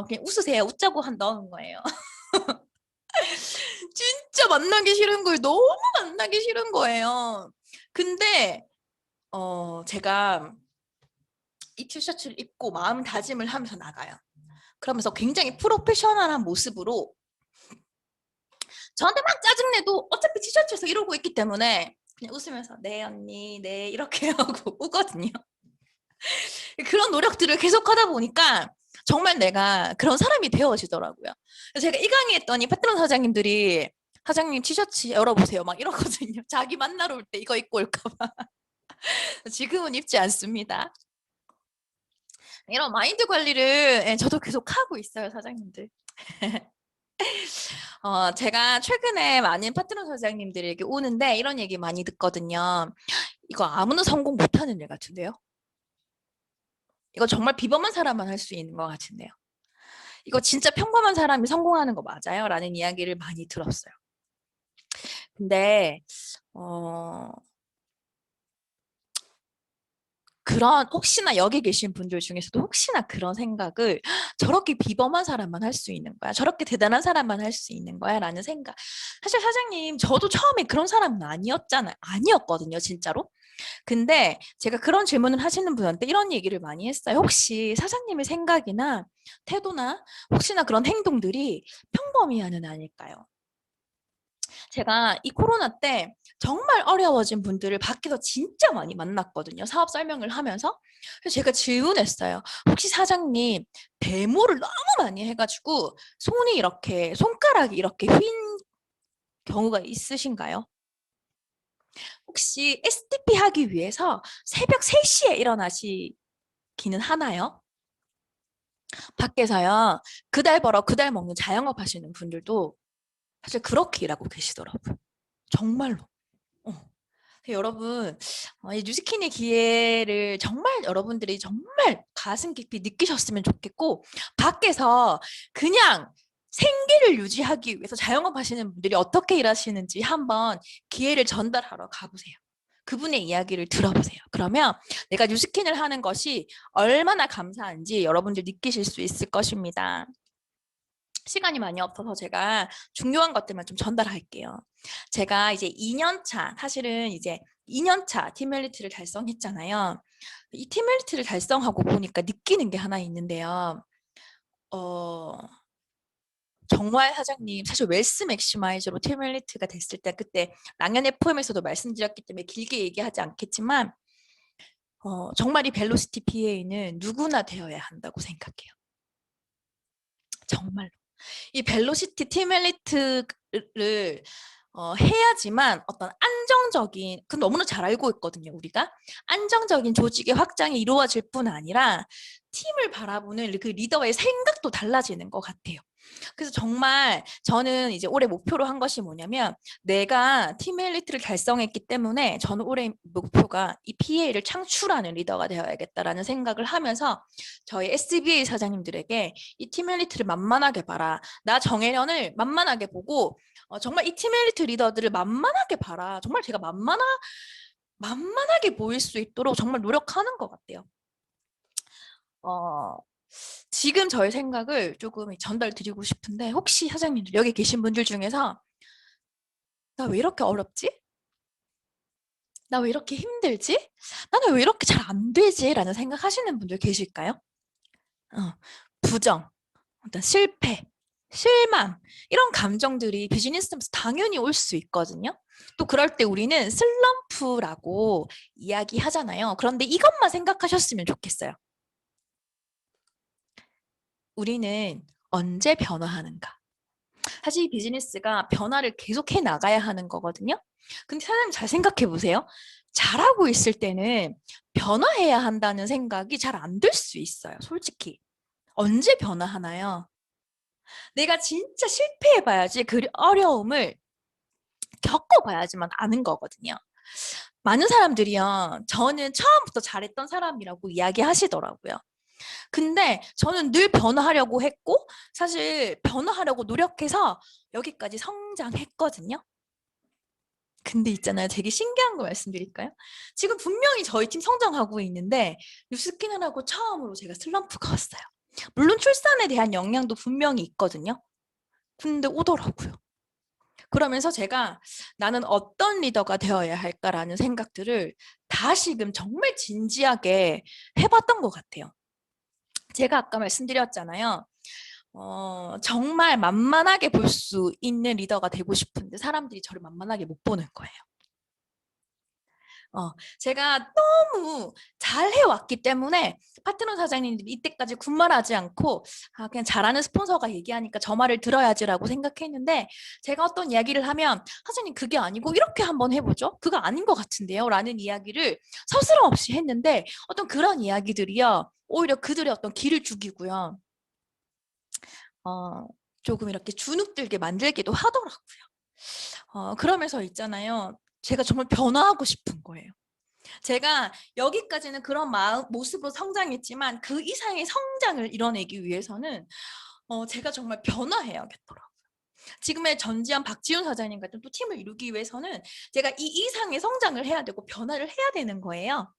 그냥 웃으세요. 웃자고 넣은 거예요. 진짜 만나기 싫은 걸 너무 만나기 싫은 거예요. 근데 제가 이 티셔츠를 입고 마음다짐을 하면서 나가요. 그러면서 굉장히 프로페셔널한 모습으로 저한테 막 짜증내도 어차피 티셔츠에서 이러고 있기 때문에 그냥 웃으면서 네 언니 네 이렇게 하고 오거든요. 그런 노력들을 계속 하다 보니까 정말 내가 그런 사람이 되어지더라고요. 제가 이 강의했더니 파트너 사장님들이 사장님 티셔츠 열어보세요 막 이러거든요. 자기 만나러 올 때 이거 입고 올까 봐. 지금은 입지 않습니다. 이런 마인드 관리를 저도 계속 하고 있어요, 사장님들. 제가 최근에 많은 파트너 사장님들에게 오는데 이런 얘기 많이 듣거든요. 이거 아무나 성공 못하는 일 같은데요? 이거 정말 비범한 사람만 할 수 있는 것 같은데요. 이거 진짜 평범한 사람이 성공하는 거 맞아요? 라는 이야기를 많이 들었어요. 근데 그런 혹시나 여기 계신 분들 중에서도 혹시나 그런 생각을 저렇게 비범한 사람만 할 수 있는 거야. 저렇게 대단한 사람만 할 수 있는 거야. 라는 생각. 사실 사장님, 저도 처음에 그런 사람은 아니었잖아요. 아니었거든요, 진짜로. 근데 제가 그런 질문을 하시는 분한테 이런 얘기를 많이 했어요. 혹시 사장님의 생각이나 태도나 혹시나 그런 행동들이 평범이야는 아닐까요? 제가 이 코로나 때 정말 어려워진 분들을 밖에서 진짜 많이 만났거든요. 사업 설명을 하면서. 그래서 제가 질문했어요. 혹시 사장님 데모를 너무 많이 해가지고 손이 이렇게 손가락이 이렇게 휜 경우가 있으신가요? 혹시 SDP 하기 위해서 새벽 3시에 일어나시기는 하나요? 밖에서요. 그달 벌어 그달 먹는 자영업 하시는 분들도 사실 그렇게 일하고 계시더라고요. 정말로. 어. 여러분, 이 뉴스킨의 기회를 정말 여러분들이 정말 가슴 깊이 느끼셨으면 좋겠고, 밖에서 그냥 생계를 유지하기 위해서 자영업 하시는 분들이 어떻게 일하시는지 한번 기회를 전달하러 가보세요. 그분의 이야기를 들어보세요. 그러면 내가 뉴스킨을 하는 것이 얼마나 감사한지 여러분들 느끼실 수 있을 것입니다. 시간이 많이 없어서 제가 중요한 것들만 좀 전달할게요. 제가 이제 2년 차, 사실은 이제 2년 차 팀멜리트를 달성했잖아요. 이 팀멜리트를 달성하고 보니까 느끼는 게 하나 있는데요. 어, 정말 사장님, 사실 웰스 맥시마이저로 팀멜리트가 됐을 때 그때 랑연 FM에서도 말씀드렸기 때문에 길게 얘기하지 않겠지만 정말 이 벨로시티 PA는 누구나 되어야 한다고 생각해요. 정말. 이 벨로시티 팀멜리트를 해야지만 어떤 안정적인, 그 너무나 잘 알고 있거든요, 우리가. 안정적인 조직의 확장이 이루어질 뿐 아니라 팀을 바라보는 그 리더의 생각도 달라지는 것 같아요. 그래서 정말 저는 이제 올해 목표로 한 것이 뭐냐면 내가 팀 엘리트를 달성했기 때문에 저는 올해 목표가 이 PA를 창출하는 리더가 되어야겠다라는 생각을 하면서 저희 SBA 사장님들에게 이 팀 엘리트를 만만하게 봐라. 나 정혜련을 만만하게 보고 정말 이 팀 엘리트 리더들을 만만하게 봐라. 정말 제가 만만하게 보일 수 있도록 정말 노력하는 것 같아요. 어, 지금 저의 생각을 조금 전달 드리고 싶은데 혹시 사장님들 여기 계신 분들 중에서 나 왜 이렇게 어렵지? 나 왜 이렇게 힘들지? 나는 왜 이렇게 잘 안 되지? 라는 생각하시는 분들 계실까요? 어, 부정, 어떤 실패, 실망 이런 감정들이 비즈니스하면서 당연히 올 수 있거든요. 또 그럴 때 우리는 슬럼프라고 이야기하잖아요. 그런데 이것만 생각하셨으면 좋겠어요. 우리는 언제 변화하는가? 사실 비즈니스가 변화를 계속해 나가야 하는 거거든요. 근데 사장님 잘 생각해 보세요. 잘하고 있을 때는 변화해야 한다는 생각이 잘 안 들 수 있어요. 솔직히. 언제 변화하나요? 내가 진짜 실패해봐야지 그 어려움을 겪어봐야지만 아는 거거든요. 많은 사람들이요. 저는 처음부터 잘했던 사람이라고 이야기하시더라고요. 근데 저는 늘 변화하려고 했고 사실 변화하려고 노력해서 여기까지 성장했거든요. 근데 있잖아요. 되게 신기한 거 말씀드릴까요? 지금 분명히 저희 팀 성장하고 있는데 뉴스킨을 하고 처음으로 제가 슬럼프가 왔어요. 물론 출산에 대한 영향도 분명히 있거든요. 근데 오더라고요. 그러면서 제가 나는 어떤 리더가 되어야 할까라는 생각들을 다시금 정말 진지하게 해봤던 것 같아요. 제가 아까 말씀드렸잖아요. 정말 만만하게 볼 수 있는 리더가 되고 싶은데 사람들이 저를 만만하게 못 보는 거예요. 제가 너무 잘 해왔기 때문에 파트너 사장님들이 이때까지 군말하지 않고 그냥 잘하는 스폰서가 얘기하니까 저 말을 들어야지라고 생각했는데 제가 어떤 이야기를 하면 사장님 그게 아니고 이렇게 한번 해보죠. 그거 아닌 것 같은데요. 라는 이야기를 서스럼 없이 했는데 어떤 그런 이야기들이요. 오히려 그들의 어떤 길을 죽이고요. 어, 조금 이렇게 주눅들게 만들기도 하더라고요. 그러면서 있잖아요. 제가 정말 변화하고 싶은 거예요. 제가 여기까지는 그런 모습으로 성장했지만 그 이상의 성장을 이뤄내기 위해서는 제가 정말 변화해야겠더라고요. 지금의 전지현 박지훈 사장님 같은 또 팀을 이루기 위해서는 제가 이 이상의 성장을 해야 되고 변화를 해야 되는 거예요.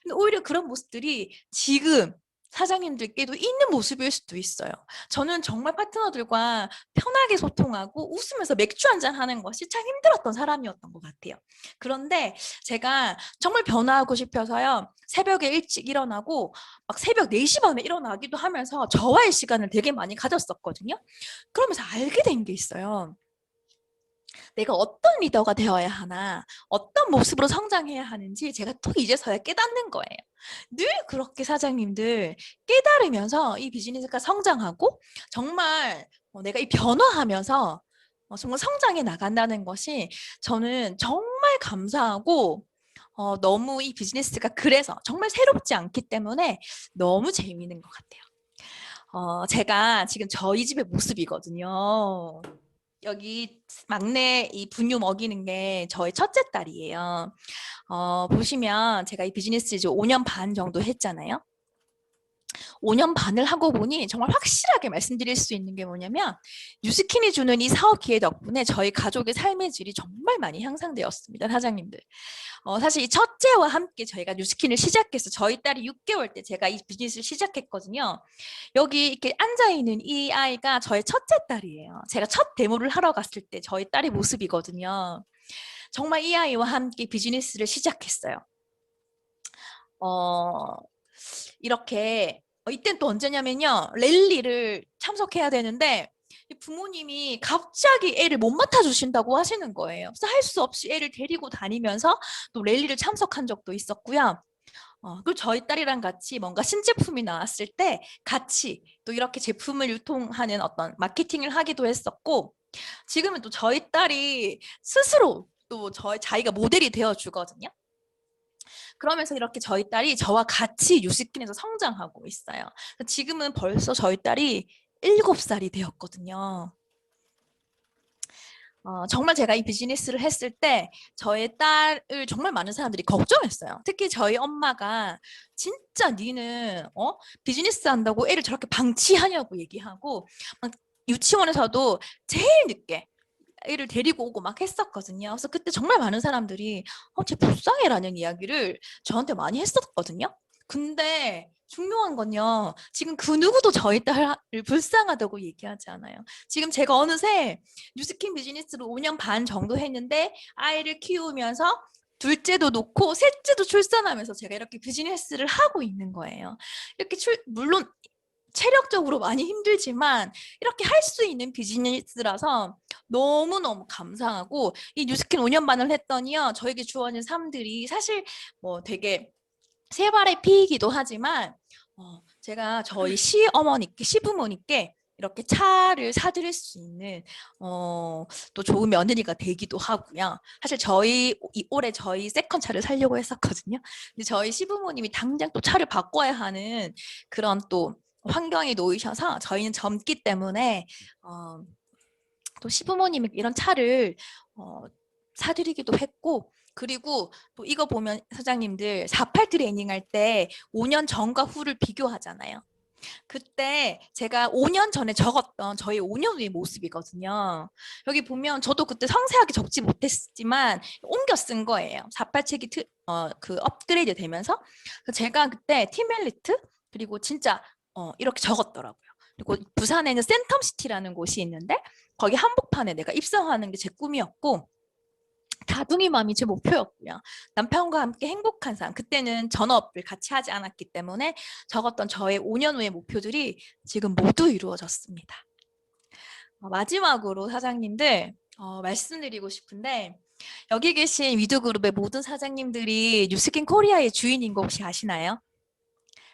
근데 오히려 그런 모습들이 지금 사장님들께도 있는 모습일 수도 있어요. 저는 정말 파트너들과 편하게 소통하고 웃으면서 맥주 한잔 하는 것이 참 힘들었던 사람이었던 것 같아요. 그런데 제가 정말 변화하고 싶어서요. 새벽에 일찍 일어나고 막 새벽 4시 반에 일어나기도 하면서 저와의 시간을 되게 많이 가졌었거든요. 그러면서 알게 된 게 있어요. 내가 어떤 리더가 되어야 하나, 어떤 모습으로 성장해야 하는지 제가 또 이제서야 깨닫는 거예요. 늘 그렇게 사장님들 깨달으면서 이 비즈니스가 성장하고 정말 내가 이 변화하면서 정말 성장해 나간다는 것이 저는 정말 감사하고 너무 이 비즈니스가 그래서 정말 새롭지 않기 때문에 너무 재미있는 것 같아요. 제가 지금 저희 집의 모습이거든요. 여기 막내 이 분유 먹이는 게 저의 첫째 딸이에요. 보시면 제가 이 비즈니스 이제 5년 반 정도 했잖아요. 5년 반을 하고 보니 정말 확실하게 말씀드릴 수 있는 게 뭐냐면 뉴스킨이 주는 이 사업 기회 덕분에 저희 가족의 삶의 질이 정말 많이 향상되었습니다, 사장님들. 사실 이 첫째와 함께 저희가 뉴스킨을 시작해서 저희 딸이 6개월 때 제가 이 비즈니스를 시작했거든요. 여기 이렇게 앉아있는 이 아이가 저의 첫째 딸이에요. 제가 첫 데모를 하러 갔을 때 저희 딸의 모습이거든요. 정말 이 아이와 함께 비즈니스를 시작했어요. 이렇게 이때는 또 언제냐면요. 랠리를 참석해야 되는데 부모님이 갑자기 애를 못 맡아주신다고 하시는 거예요. 그래서 할 수 없이 애를 데리고 다니면서 또 랠리를 참석한 적도 있었고요. 그리고 저희 딸이랑 같이 뭔가 신제품이 나왔을 때 같이 또 이렇게 제품을 유통하는 어떤 마케팅을 하기도 했었고 지금은 또 저희 딸이 스스로 또 자기가 모델이 되어 주거든요. 그러면서 이렇게 저희 딸이 저와 같이 뉴스킨에서 성장하고 있어요. 지금은 벌써 저희 딸이 7살이 되었거든요. 정말 제가 이 비즈니스를 했을 때 저의 딸을 정말 많은 사람들이 걱정했어요. 특히 저희 엄마가 진짜 니는 비즈니스 한다고 애를 저렇게 방치하냐고 얘기하고 막 유치원에서도 제일 늦게 애를 데리고 오고 막 했었거든요. 그래서 그때 정말 많은 사람들이 쟤 불쌍해라는 이야기를 저한테 많이 했었거든요. 근데 중요한 건요. 지금 그 누구도 저희 딸을 불쌍하다고 얘기하지 않아요. 지금 제가 어느새 뉴스킨 비즈니스로 5년 반 정도 했는데 아이를 키우면서 둘째도 놓고 셋째도 출산하면서 제가 이렇게 비즈니스를 하고 있는 거예요. 이렇게 물론 체력적으로 많이 힘들지만 이렇게 할 수 있는 비즈니스라서 너무너무 감사하고 이 뉴스킨 5년 반을 했더니요. 저에게 주어진 삶들이 사실 뭐 되게 세 발의 피이기도 하지만 제가 저희 시어머니께 시부모님께 이렇게 차를 사드릴 수 있는 또 좋은 며느리가 되기도 하고요. 사실 올해 저희 세컨 차를 사려고 했었거든요. 근데 저희 시부모님이 당장 또 차를 바꿔야 하는 그런 또 환경에 놓이셔서 저희는 젊기 때문에 또 시부모님이 이런 차를 사드리기도 했고 그리고 또 이거 보면 사장님들 48 트레이닝 할 때 5년 전과 후를 비교하잖아요. 그때 제가 5년 전에 적었던 저희 5년 후의 모습이거든요. 여기 보면 저도 그때 상세하게 적지 못했지만 옮겨 쓴 거예요. 48책이 그 업그레이드 되면서 제가 그때 팀엘리트 그리고 진짜 이렇게 적었더라고요. 그리고 부산에는 센텀시티라는 곳이 있는데 거기 한복판에 내가 입성하는 게 제 꿈이었고 다둥이 맘이 제 목표였고요. 남편과 함께 행복한 삶. 그때는 전업을 같이 하지 않았기 때문에 적었던 저의 5년 후의 목표들이 지금 모두 이루어졌습니다. 마지막으로 사장님들 말씀드리고 싶은데 여기 계신 위드그룹의 모든 사장님들이 뉴스킨 코리아의 주인인 거 혹시 아시나요?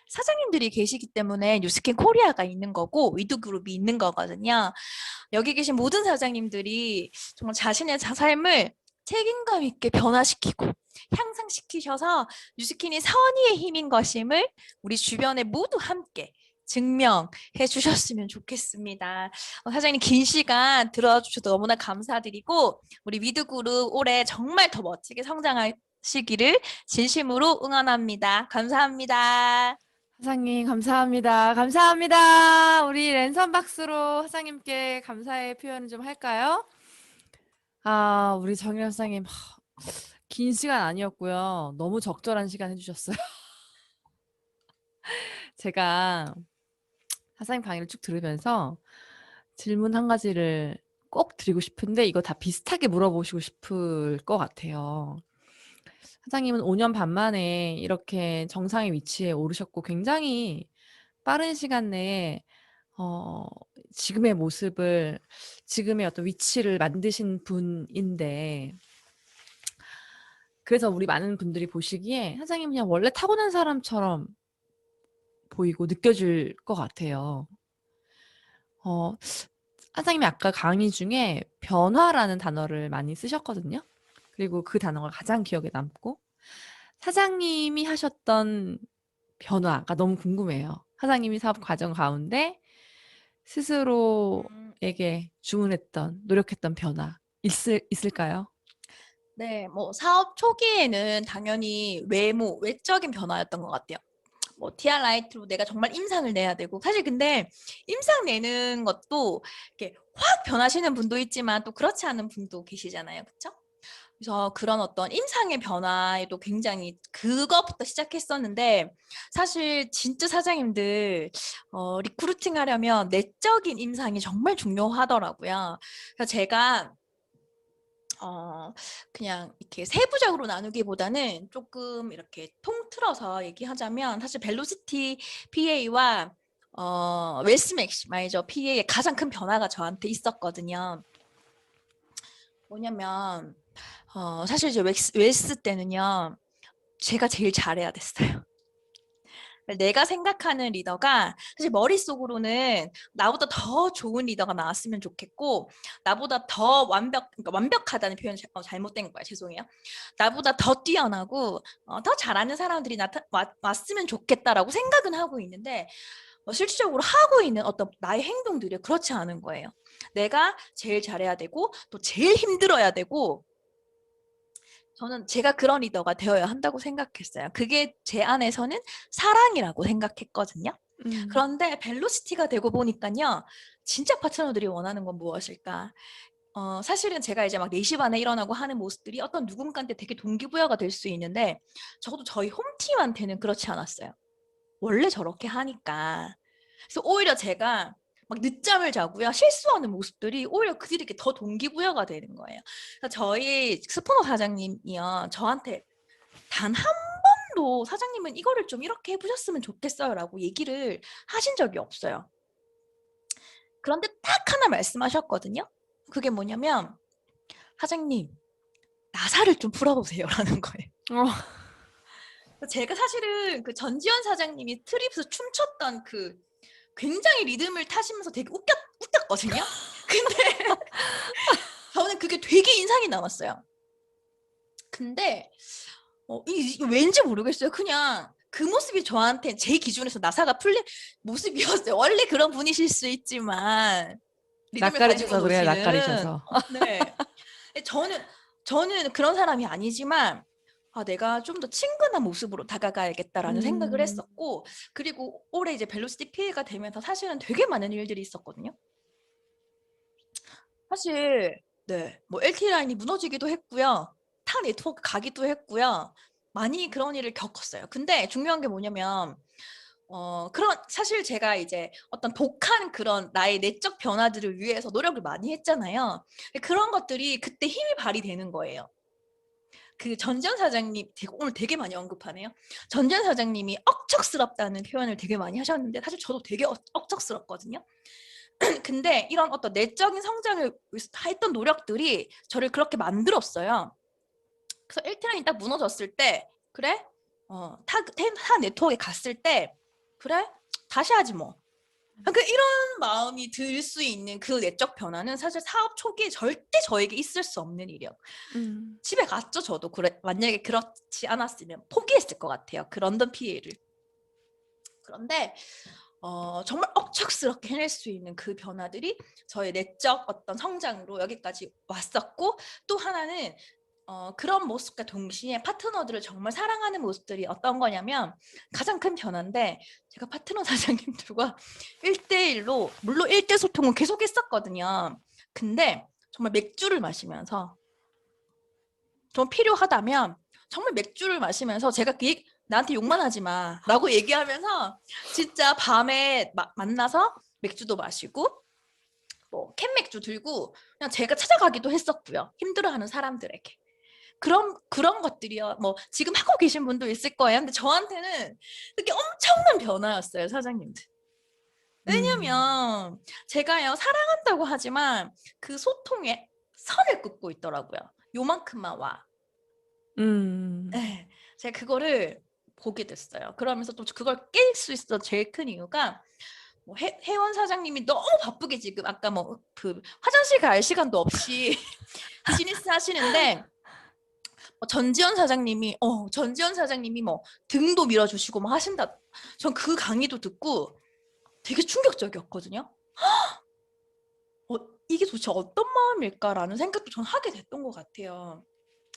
사장님들이 계시기 때문에 뉴스킨 코리아가 있는 거고 위드그룹이 있는 거거든요. 여기 계신 모든 사장님들이 정말 자신의 삶을 책임감 있게 변화시키고 향상시키셔서 뉴스킨이 선의의 힘인 것임을 우리 주변에 모두 함께 증명해 주셨으면 좋겠습니다. 사장님 긴 시간 들어주셔서 너무나 감사드리고 우리 위드그룹 올해 정말 더 멋지게 성장하시기를 진심으로 응원합니다. 감사합니다. 사장님 감사합니다. 감사합니다. 우리 랜선 박수로 사장님께 감사의 표현을 좀 할까요? 아, 우리 정일 사장님 긴 시간 아니었고요. 너무 적절한 시간 해주셨어요. 제가 사장님 강의를 쭉 들으면서 질문 한 가지를 꼭 드리고 싶은데 이거 다 비슷하게 물어보시고 싶을 것 같아요. 사장님은 5년 반 만에 이렇게 정상의 위치에 오르셨고 굉장히 빠른 시간 내에 어, 지금의 모습을, 지금의 어떤 위치를 만드신 분인데, 그래서 우리 많은 분들이 보시기에 사장님 그냥 원래 타고난 사람처럼 보이고 느껴질 것 같아요. 사장님이 아까 강의 중에 변화라는 단어를 많이 쓰셨거든요. 그리고 그 단어가 가장 기억에 남고, 사장님이 하셨던 변화가 너무 궁금해요. 사장님이 사업 과정 가운데 스스로에게 주문했던, 노력했던 변화 있을까요? 네, 뭐 사업 초기에는 당연히 외적인 변화였던 것 같아요. 뭐 TR 라이트로 내가 정말 임상을 내야 되고 사실 근데 임상 내는 것도 이렇게 확 변하시는 분도 있지만 또 그렇지 않은 분도 계시잖아요, 그렇죠? 그래서 그런 어떤 임상의 변화에도 굉장히 그것부터 시작했었는데 사실 진짜 사장님들 리크루팅 하려면 내적인 임상이 정말 중요하더라고요. 그래서 제가 그냥 이렇게 세부적으로 나누기보다는 조금 이렇게 통틀어서 얘기하자면 사실 벨로시티 PA와 웨스 맥시마이저 PA의 가장 큰 변화가 저한테 있었거든요. 뭐냐면 사실 이제 웨스 때는요. 제가 제일 잘해야 됐어요. 내가 생각하는 리더가 사실 머릿속으로는 나보다 더 좋은 리더가 나왔으면 좋겠고 나보다 더 그러니까 완벽하다는 표현이 잘못된 거야. 죄송해요. 나보다 더 뛰어나고 더 잘하는 사람들이 왔으면 좋겠다라고 생각은 하고 있는데 실질적으로 하고 있는 어떤 나의 행동들이 그렇지 않은 거예요. 내가 제일 잘해야 되고 또 제일 힘들어야 되고 저는 제가 그런 리더가 되어야 한다고 생각했어요. 그게 제 안에서는 사랑이라고 생각했거든요. 음. 그런데 벨로시티가 되고 보니까요. 진짜 파트너들이 원하는 건 무엇일까? 사실은 제가 이제 막 4시 반에 일어나고 하는 모습들이 어떤 누군가한테 되게 동기부여가 될 수 있는데 적어도 저희 홈팀한테는 그렇지 않았어요. 원래 저렇게 하니까. 그래서 오히려 제가 막 늦잠을 자고요. 실수하는 모습들이 오히려 그들에게 더 동기부여가 되는 거예요. 그래서 저희 스포너 사장님이요. 저한테 단 한 번도 사장님은 이거를 좀 이렇게 해보셨으면 좋겠어요 라고 얘기를 하신 적이 없어요. 그런데 딱 하나 말씀하셨거든요. 그게 뭐냐면 사장님 나사를 좀 풀어보세요 라는 거예요. 제가 사실은 그 전지현 사장님이 트립에서 춤췄던 그 굉장히 리듬을 타시면서 되게 웃겼거든요. 근데 저는 그게 되게 인상이 남았어요. 근데 왠지 모르겠어요. 그냥 그 모습이 저한테 제 기준에서 나사가 풀린 모습이었어요. 원래 그런 분이실 수 있지만 리듬을 가지고 낯가리셔서 그래요, 노시는 낯가리셔서. 네. 저는 그런 사람이 아니지만 내가 좀 더 친근한 모습으로 다가가야겠다라는 생각을 했었고 그리고 올해 이제 벨로시티 PA가 되면서 사실은 되게 많은 일들이 있었거든요. 사실 네, 뭐 LTE 라인이 무너지기도 했고요. 타 네트워크 가기도 했고요. 많이 그런 일을 겪었어요. 근데 중요한 게 뭐냐면 그런 사실 제가 이제 어떤 독한 그런 나의 내적 변화들을 위해서 노력을 많이 했잖아요. 그런 것들이 그때 힘이 발휘되는 거예요. 그 전지현 사장님 오늘 되게 많이 언급하네요. 전지현 사장님이 억척스럽다는 표현을 되게 많이 하셨는데 사실 저도 되게 억척스럽거든요. 근데 이런 어떤 내적인 성장을 했던 노력들이 저를 그렇게 만들었어요. 그래서 1트라인이 딱 무너졌을 때 그래? 타 네트워크에 갔을 때 그래? 다시 하지 뭐. 그러니까 이런 마음이 들 수 있는 그 내적 변화는 사실 사업 초기에 절대 저에게 있을 수 없는 일이요. 집에 갔죠, 저도. 만약에 그렇지 않았으면 포기했을 것 같아요. 그 런던 PA를. 그런데 정말 억척스럽게 해낼 수 있는 그 변화들이 저의 내적 어떤 성장으로 여기까지 왔었고, 또 하나는 그런 모습과 동시에 파트너들을 정말 사랑하는 모습들이 어떤 거냐면, 가장 큰 변화인데, 제가 파트너 사장님들과 1대1로, 물론 1대 소통은 계속 했었거든요. 근데 정말 맥주를 마시면서, 좀 필요하다면 정말 맥주를 마시면서, 제가 나한테 욕만 하지 마 라고 얘기하면서 진짜 밤에 만나서 맥주도 마시고, 뭐 캔 맥주 들고 그냥 제가 찾아가기도 했었고요. 힘들어하는 사람들에게. 그런 것들이요. 뭐 지금 하고 계신 분도 있을 거예요. 근데 저한테는 그게 엄청난 변화였어요, 사장님들. 왜냐면 제가요, 사랑한다고 하지만 그 소통에 선을 긋고 있더라고요. 요만큼만 와. 음. 네, 제가 그거를 보게 됐어요. 그러면서 또 그걸 깰 수 있어 제일 큰 이유가, 뭐 회원 사장님이 너무 바쁘게 지금 아까 뭐 그 화장실 갈 시간도 없이 비즈니스 하시는데, 전지현 사장님이 뭐 등도 밀어주시고 뭐 하신다. 전 그 강의도 듣고 되게 충격적이었거든요. 어, 이게 도대체 어떤 마음일까라는 생각도 전 하게 됐던 것 같아요.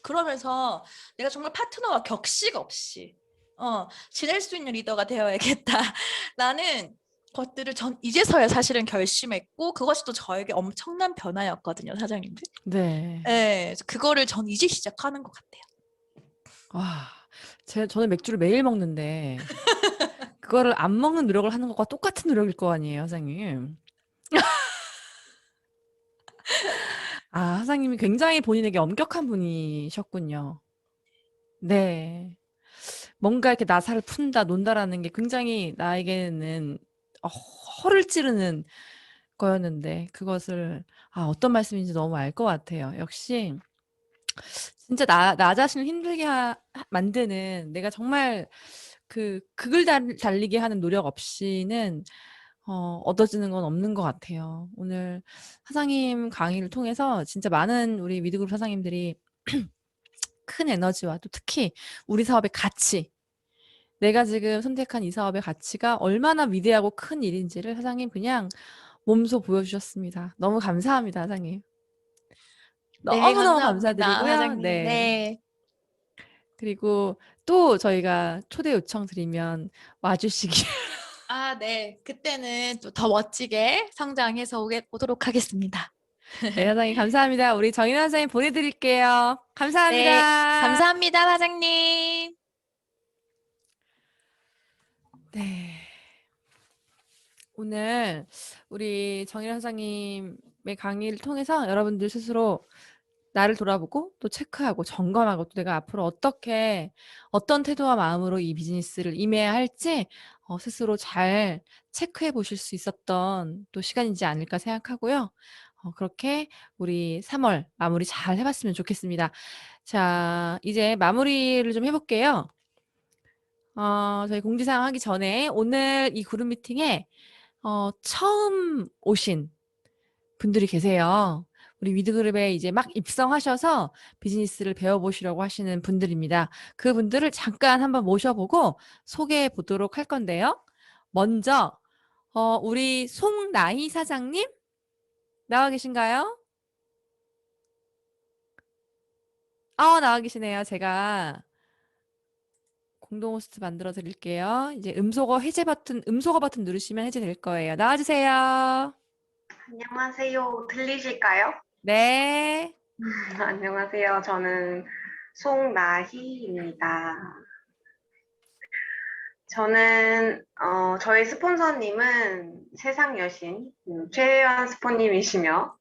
그러면서 내가 정말 파트너와 격식 없이 지낼 수 있는 리더가 되어야겠다라는 것들을 전 이제서야 사실은 결심했고, 그것이 또 저에게 엄청난 변화였거든요, 사장님들. 네. 네, 그거를 전 이제 시작하는 것 같아요. 와, 저는 맥주를 매일 먹는데, 그거를 안 먹는 노력을 하는 것과 똑같은 노력일 거 아니에요, 사장님. 아, 사장님이 굉장히 본인에게 엄격한 분이셨군요. 네. 뭔가 이렇게 나사를 푼다, 논다라는 게 굉장히 나에게는 허를 찌르는 거였는데, 그것을, 어떤 말씀인지 너무 알 것 같아요. 역시, 진짜 나 자신을 힘들게 만드는 내가 정말 극을 달리게 하는 노력 없이는 얻어지는 건 없는 것 같아요. 오늘 사장님 강의를 통해서 진짜 많은 우리 위드그룹 사장님들이 큰 에너지와 또 특히 우리 사업의 가치, 내가 지금 선택한 이 사업의 가치가 얼마나 위대하고 큰 일인지를 사장님 그냥 몸소 보여주셨습니다. 너무 감사합니다, 사장님. 네, 너무너무 감사합니다, 감사드리고요. 사장님. 네. 네. 그리고 또 저희가 초대 요청 드리면 와주시기. 아, 네. 그때는 또 더 멋지게 성장해서 오도록 하겠습니다. 네, 사장님 감사합니다. 우리 정인아 사장님 보내드릴게요. 네, 감사합니다. 감사합니다, 사장님. 네. 오늘 우리 정인아 사장님의 강의를 통해서 여러분들 스스로 나를 돌아보고 또 체크하고 점검하고 또 내가 앞으로 어떤 태도와 마음으로 이 비즈니스를 임해야 할지 스스로 잘 체크해 보실 수 있었던 또 시간이지 않을까 생각하고요. 그렇게 우리 3월 마무리 잘 해봤으면 좋겠습니다. 자, 이제 마무리를 좀 해볼게요. 저희 공지사항 하기 전에 오늘 이 그룹 미팅에 처음 오신 분들이 계세요. 우리 위드그룹에 이제 막 입성하셔서 비즈니스를 배워보시려고 하시는 분들입니다. 그분들을 잠깐 한번 모셔보고 소개해 보도록 할 건데요. 먼저, 우리 송나희 사장님 나와 계신가요? 나와 계시네요. 제가 공동 호스트 만들어 드릴게요. 이제 음소거 버튼 누르시면 해제될 거예요. 나와주세요. 안녕하세요. 들리실까요? 네. 안녕하세요. 저는 송나희입니다. 저는 저희 스폰서님은 세상 여신 최혜연 스포님이시며,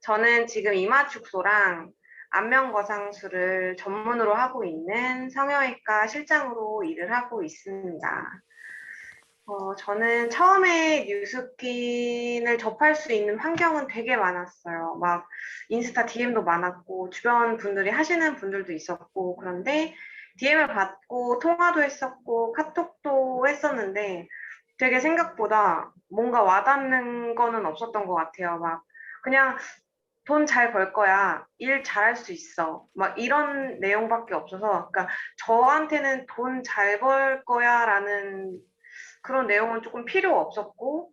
저는 지금 이마축소랑 안면거상술을 전문으로 하고 있는 성형외과 실장으로 일을 하고 있습니다. 저는 처음에 뉴스킨을 접할 수 있는 환경은 되게 많았어요. 막 인스타 DM도 많았고 주변 분들이 하시는 분들도 있었고, 그런데 DM을 받고 통화도 했었고 카톡도 했었는데 되게 생각보다 뭔가 와닿는 거는 없었던 것 같아요. 막 그냥 돈 잘 벌 거야, 일 잘할 수 있어, 막 이런 내용밖에 없어서, 그러니까 저한테는 돈 잘 벌 거야라는 그런 내용은 조금 필요 없었고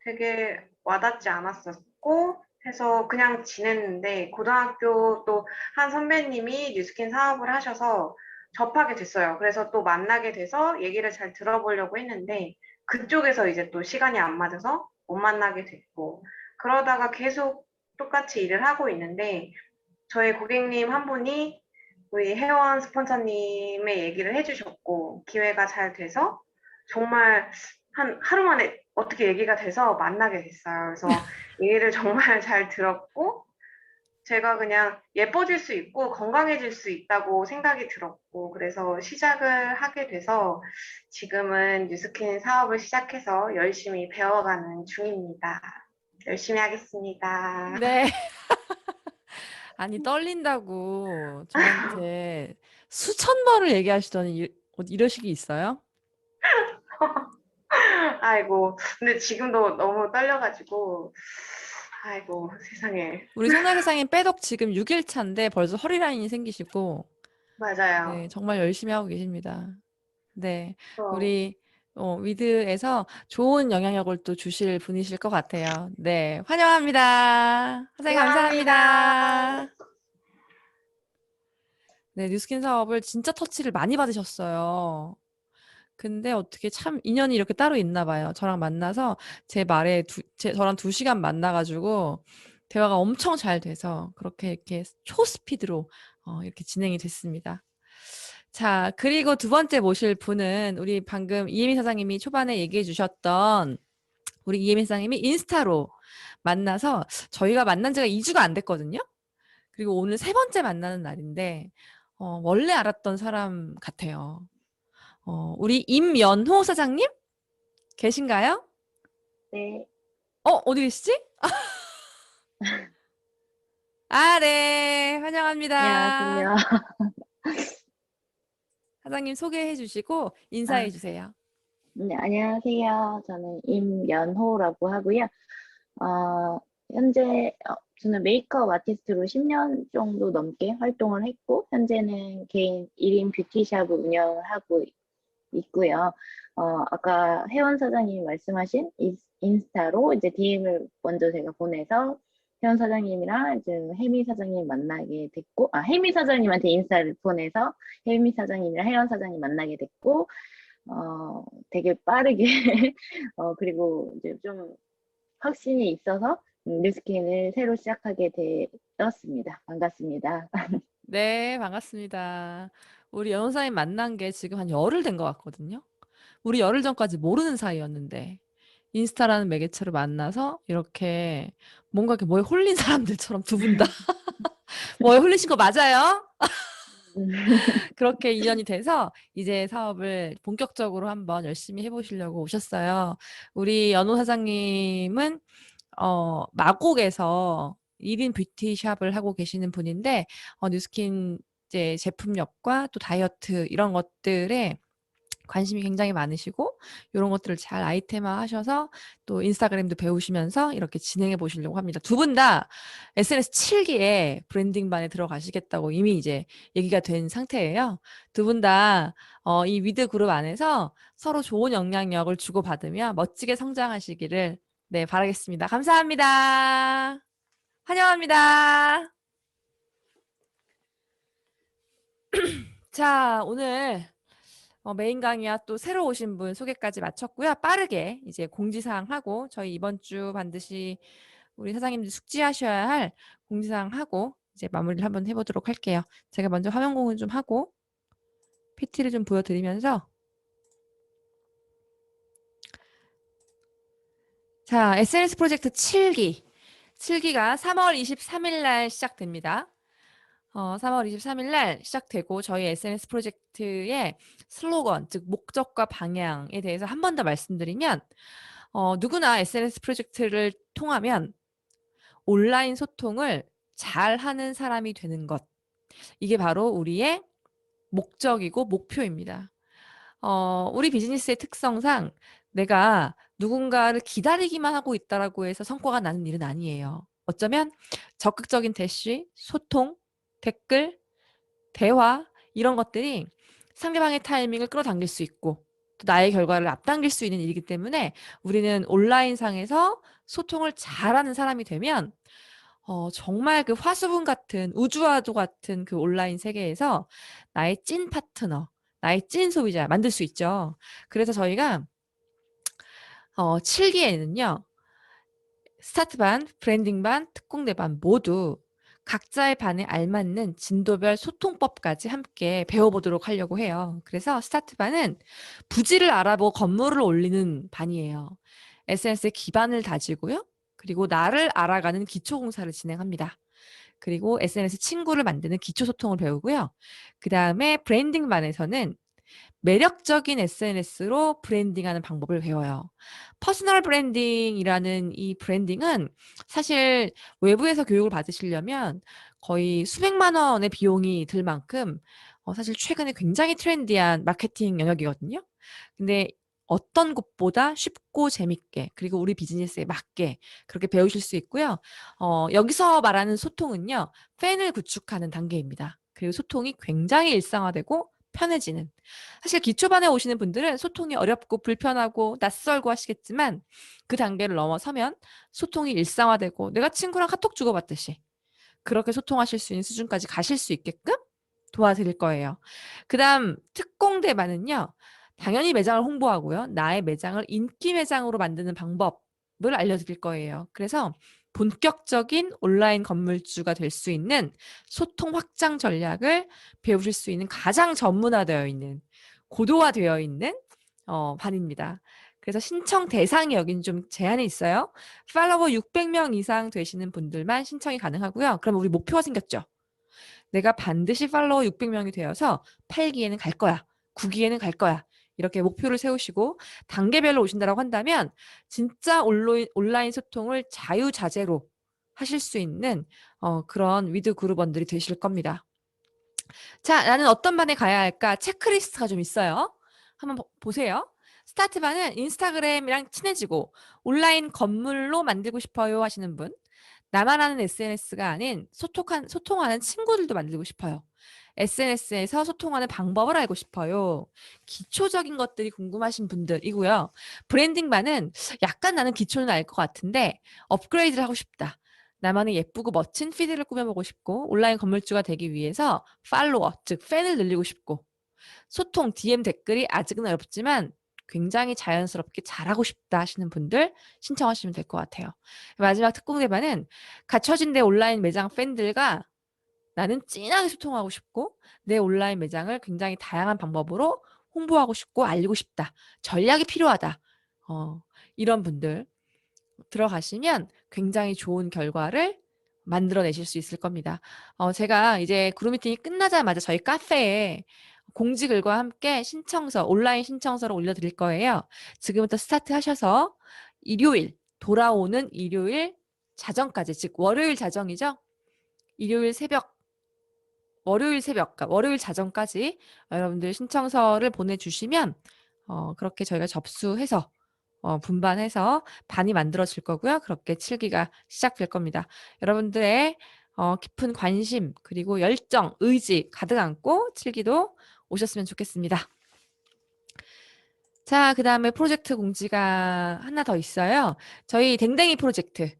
되게 와닿지 않았었고 해서 그냥 지냈는데 고등학교 또 한 선배님이 뉴스킨 사업을 하셔서 접하게 됐어요. 그래서 또 만나게 돼서 얘기를 잘 들어보려고 했는데 그쪽에서 이제 또 시간이 안 맞아서 못 만나게 됐고 그러다가 계속 똑같이 일을 하고 있는데 저희 고객님 한 분이 우리 회원 스폰서님의 얘기를 해주셨고 기회가 잘 돼서 정말 한 하루 만에 어떻게 얘기가 돼서 만나게 됐어요. 그래서 얘기를 정말 잘 들었고 제가 그냥 예뻐질 수 있고 건강해질 수 있다고 생각이 들었고 그래서 시작을 하게 돼서 지금은 뉴스킨 사업을 시작해서 열심히 배워가는 중입니다. 열심히 하겠습니다. 네. 아니, 떨린다고 저한테 수천 번을 얘기하시더니 이러시기 있어요? 아이고, 근데 지금도 너무 떨려가지고, 아이고, 세상에. 우리 송나세상님 빼덕 지금 6일 차인데 벌써 허리 라인이 생기시고, 네, 맞아요. 정말 열심히 하고 계십니다. 네, 어, 우리 위드에서 좋은 영향력을 또 주실 분이실 것 같아요. 네, 환영합니다. 선생님 감사합니다. 감사합니다. 네, 뉴스킨 사업을 진짜 터치를 많이 받으셨어요. 근데 어떻게 참 인연이 이렇게 따로 있나 봐요. 저랑 만나서 제 말에 저랑 2시간 만나가지고 대화가 엄청 잘 돼서 그렇게 이렇게 초스피드로 이렇게 진행이 됐습니다. 자, 그리고 두 번째 모실 분은 우리 방금 이혜미 사장님이 초반에 얘기해 주셨던 우리 이혜미 사장님이 인스타로 만나서 저희가 만난 지가 2주가 안 됐거든요. 그리고 오늘 3번째 만나는 날인데 원래 알았던 사람 같아요. 우리 임연호 사장님 계신가요? 네, 어디 계시지? 아, 네. 환영합니다. 안녕하세요. 사장님 소개해 주시고 인사해 아, 주세요. 네, 안녕하세요. 저는 임연호라고 하고요. 어, 현재 저는 메이크업 아티스트로 10년 정도 넘게 활동을 했고, 현재는 개인 1인 뷰티샵을 운영을 하고 있고요. 아까 혜원 사장님이 말씀하신 인스타로 이제 DM을 먼저 제가 보내서 혜원 사장님이랑 이제 혜미 사장님 만나게 됐고, 혜미 사장님한테 인스타를 보내서 혜미 사장님이랑 혜원 사장님 만나게 됐고, 되게 빠르게, 그리고 이제 좀 확신이 있어서 뉴스킨을 새로 시작하게 되었습니다. 반갑습니다. 네, 반갑습니다. 우리 연호사님 만난 게 지금 한 열흘 된 것 같거든요. 우리 열흘 전까지 모르는 사이였는데 인스타라는 매개체로 만나서 이렇게 뭔가 이렇게 뭐에 홀린 사람들처럼 두 분 다 뭐에 홀리신 거 맞아요? 그렇게 인연이 돼서 이제 사업을 본격적으로 한번 열심히 해보시려고 오셨어요. 우리 연호 사장님은 마곡에서 1인 뷰티샵을 하고 계시는 분인데 뉴스킨 이제 제품력과 또 다이어트 이런 것들에 관심이 굉장히 많으시고 이런 것들을 잘 아이템화 하셔서 또 인스타그램도 배우시면서 이렇게 진행해 보시려고 합니다. 두 분 다 SNS 7기에 브랜딩반에 들어가시겠다고 이미 이제 얘기가 된 상태예요. 두 분 다 이 위드 그룹 안에서 서로 좋은 영향력을 주고받으며 멋지게 성장하시기를 네, 바라겠습니다. 감사합니다. 환영합니다. 자, 오늘 메인 강의와 또 새로 오신 분 소개까지 마쳤고요. 빠르게 이제 공지사항 하고 저희 이번 주 반드시 우리 사장님들 숙지하셔야 할 공지사항 하고 이제 마무리를 한번 해보도록 할게요. 제가 먼저 화면 공유 좀 하고 PT를 좀 보여드리면서 자, SNS 프로젝트 7기. 7기가 3월 23일 날 시작됩니다. 3월 23일 날 시작되고 저희 SNS 프로젝트의 슬로건, 즉 목적과 방향에 대해서 한 번 더 말씀드리면 누구나 SNS 프로젝트를 통하면 온라인 소통을 잘하는 사람이 되는 것. 이게 바로 우리의 목적이고 목표입니다. 우리 비즈니스의 특성상 내가 누군가를 기다리기만 하고 있다라고 해서 성과가 나는 일은 아니에요. 어쩌면 적극적인 대시, 소통, 댓글, 대화 이런 것들이 상대방의 타이밍을 끌어당길 수 있고 또 나의 결과를 앞당길 수 있는 일이기 때문에 우리는 온라인상에서 소통을 잘하는 사람이 되면 정말 그 화수분 같은 우주와도 같은 그 온라인 세계에서 나의 찐 파트너, 나의 찐 소비자 만들 수 있죠. 그래서 저희가 7기에는요. 스타트 반, 브랜딩 반, 특공대 반 모두 각자의 반에 알맞는 진도별 소통법까지 함께 배워보도록 하려고 해요. 그래서 스타트 반은 부지를 알아보고 건물을 올리는 반이에요. SNS의 기반을 다지고요. 그리고 나를 알아가는 기초공사를 진행합니다. 그리고 SNS 친구를 만드는 기초소통을 배우고요. 그 다음에 브랜딩 반에서는 매력적인 SNS로 브랜딩하는 방법을 배워요. 퍼스널 브랜딩이라는 이 브랜딩은 사실 외부에서 교육을 받으시려면 거의 수백만 원의 비용이 들 만큼 사실 최근에 굉장히 트렌디한 마케팅 영역이거든요. 근데 어떤 곳보다 쉽고 재밌게 그리고 우리 비즈니스에 맞게 그렇게 배우실 수 있고요. 여기서 말하는 소통은요. 팬을 구축하는 단계입니다. 그리고 소통이 굉장히 일상화되고 편해지는. 사실 기초반에 오시는 분들은 소통이 어렵고 불편하고 낯설고 하시겠지만 그 단계를 넘어서면 소통이 일상화되고 내가 친구랑 카톡 주고받듯이 그렇게 소통하실 수 있는 수준까지 가실 수 있게끔 도와드릴 거예요. 그 다음 특공대반은요. 당연히 매장을 홍보하고요. 나의 매장을 인기 매장으로 만드는 방법을 알려드릴 거예요. 그래서 본격적인 온라인 건물주가 될 수 있는 소통 확장 전략을 배우실 수 있는 가장 전문화되어 있는 고도화되어 있는 반입니다. 그래서 신청 대상이 여긴 좀 제한이 있어요. 팔로워 600명 이상 되시는 분들만 신청이 가능하고요. 그럼 우리 목표가 생겼죠. 내가 반드시 팔로워 600명이 되어서 8기에는 갈 거야. 9기에는 갈 거야. 이렇게 목표를 세우시고 단계별로 오신다고 한다면 진짜 온라인 소통을 자유자재로 하실 수 있는 그런 위드 그룹원들이 되실 겁니다. 자, 나는 어떤 반에 가야 할까? 체크리스트가 좀 있어요. 한번 보세요. 스타트 반은 인스타그램이랑 친해지고 온라인 건물로 만들고 싶어요 하시는 분. 나만 아는 SNS가 아닌 소통하는 친구들도 만들고 싶어요. SNS에서 소통하는 방법을 알고 싶어요. 기초적인 것들이 궁금하신 분들이고요. 브랜딩 반은 약간 나는 기초는 알 것 같은데 업그레이드를 하고 싶다. 나만의 예쁘고 멋진 피드를 꾸며보고 싶고 온라인 건물주가 되기 위해서 팔로워, 즉 팬을 늘리고 싶고 소통, DM 댓글이 아직은 어렵지만 굉장히 자연스럽게 잘하고 싶다 하시는 분들 신청하시면 될 것 같아요. 마지막 특공대반은 갖춰진 내 온라인 매장 팬들과 나는 진하게 소통하고 싶고 내 온라인 매장을 굉장히 다양한 방법으로 홍보하고 싶고 알리고 싶다. 전략이 필요하다. 이런 분들 들어가시면 굉장히 좋은 결과를 만들어내실 수 있을 겁니다. 제가 이제 그룹 미팅이 끝나자마자 저희 카페에 공지글과 함께 온라인 신청서를 올려드릴 거예요. 지금부터 스타트 하셔서 돌아오는 일요일 자정까지, 즉 월요일 자정이죠. 월요일 자정까지 여러분들 신청서를 보내주시면 그렇게 저희가 접수해서 분반해서 반이 만들어질 거고요. 그렇게 7기가 시작될 겁니다. 여러분들의 깊은 관심 그리고 열정, 의지 가득 안고 7기도 오셨으면 좋겠습니다. 자, 그 다음에 프로젝트 공지가 하나 더 있어요. 저희 댕댕이 프로젝트가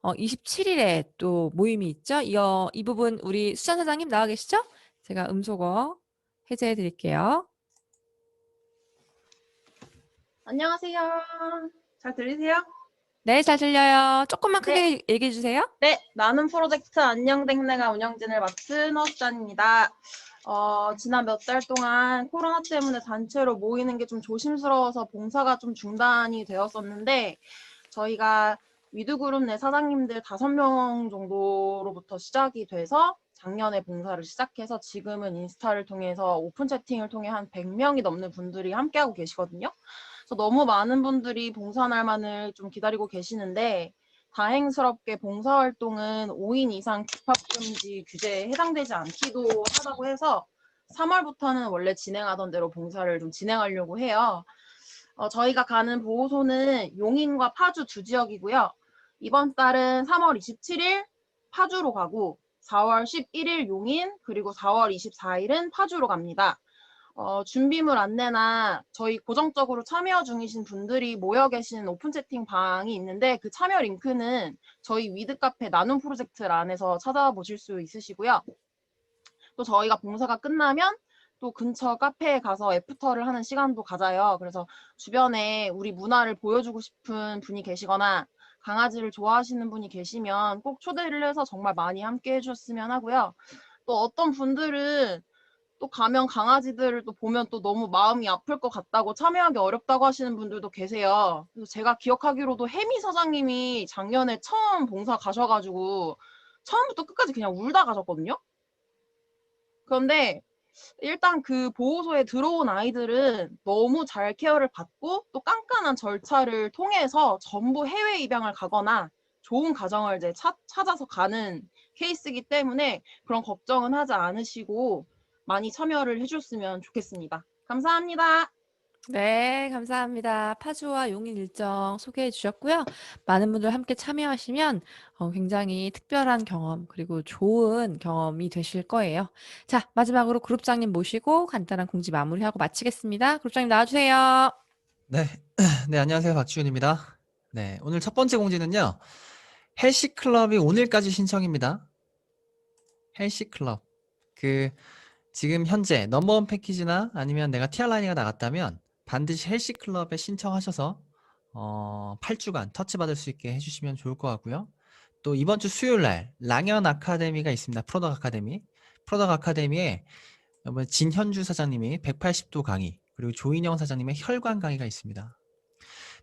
27일에 또 모임이 있죠. 이 부분 우리 수찬 사장님 나와 계시죠? 제가 음소거 해제해 드릴게요. 안녕하세요. 잘 들리세요? 네, 잘 들려요. 조금만 크게 네. 얘기해 주세요. 네, 나는 프로젝트 안녕댕내가 운영진을 맡은 허수잔입니다. 지난 몇 달 동안 코로나 때문에 단체로 모이는 게 좀 조심스러워서 봉사가 좀 중단이 되었었는데 저희가 위드그룹 내 사장님들 5명 정도로부터 시작이 돼서 작년에 봉사를 시작해서 지금은 인스타를 통해서 오픈 채팅을 통해 한 100명이 넘는 분들이 함께하고 계시거든요. 그래서 너무 많은 분들이 봉사날만을 좀 기다리고 계시는데 다행스럽게 봉사활동은 5인 이상 집합금지 규제에 해당되지 않기도 하다고 해서 3월부터는 원래 진행하던 대로 봉사를 좀 진행하려고 해요. 저희가 가는 보호소는 용인과 파주 두 지역이고요. 이번 달은 3월 27일 파주로 가고 4월 11일 용인 그리고 4월 24일은 파주로 갑니다. 준비물 안내나 저희 고정적으로 참여 중이신 분들이 모여 계신 오픈 채팅 방이 있는데 그 참여 링크는 저희 위드 카페 나눔 프로젝트란에서 찾아보실 수 있으시고요. 또 저희가 봉사가 끝나면 또 근처 카페에 가서 애프터를 하는 시간도 가져요. 그래서 주변에 우리 문화를 보여주고 싶은 분이 계시거나 강아지를 좋아하시는 분이 계시면 꼭 초대를 해서 정말 많이 함께 해주셨으면 하고요. 또 어떤 분들은 또 가면 강아지들을 또 보면 또 너무 마음이 아플 것 같다고 참여하기 어렵다고 하시는 분들도 계세요. 그래서 제가 기억하기로도 혜미 사장님이 작년에 처음 봉사 가셔가지고 처음부터 끝까지 그냥 울다 가셨거든요. 그런데 일단 그 보호소에 들어온 아이들은 너무 잘 케어를 받고 또 깐깐한 절차를 통해서 전부 해외 입양을 가거나 좋은 가정을 이제 찾아서 가는 케이스이기 때문에 그런 걱정은 하지 않으시고 많이 참여를 해줬으면 좋겠습니다. 감사합니다. 네, 감사합니다. 파주와 용인 일정 소개해 주셨고요. 많은 분들 함께 참여하시면 굉장히 특별한 경험 그리고 좋은 경험이 되실 거예요. 자, 마지막으로 그룹장님 모시고 간단한 공지 마무리하고 마치겠습니다. 그룹장님 나와주세요. 네, 네, 안녕하세요. 박지훈입니다. 네, 오늘 첫 번째 공지는요. 헬시클럽이 오늘까지 신청입니다. 헬시클럽. 지금 현재 넘버원 패키지나 아니면 내가 티알라인이가 나갔다면 반드시 헬시클럽에 신청하셔서 8주간 터치 받을 수 있게 해주시면 좋을 것 같고요. 또 이번 주 수요일 날 랑연 아카데미가 있습니다. 프로덕 아카데미. 프로덕 아카데미에 진현주 사장님이 180도 강의 그리고 조인영 사장님의 혈관 강의가 있습니다.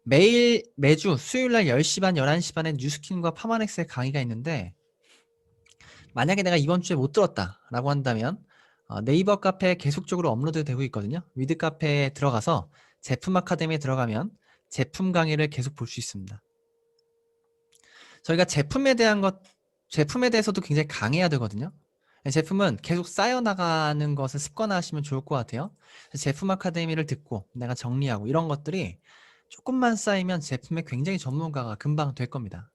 매주 수요일 날 10시 반, 11시 반에 뉴스킨과 파마넥스의 강의가 있는데 만약에 내가 이번 주에 못 들었다라고 한다면 네이버 카페에 계속적으로 업로드 되고 있거든요. 위드 카페에 들어가서 제품 아카데미에 들어가면 제품 강의를 계속 볼 수 있습니다. 저희가 제품에 대해서도 굉장히 강해야 되거든요. 제품은 계속 쌓여나가는 것을 습관화하시면 좋을 것 같아요. 제품 아카데미를 듣고 내가 정리하고 이런 것들이 조금만 쌓이면 제품에 굉장히 전문가가 금방 될 겁니다.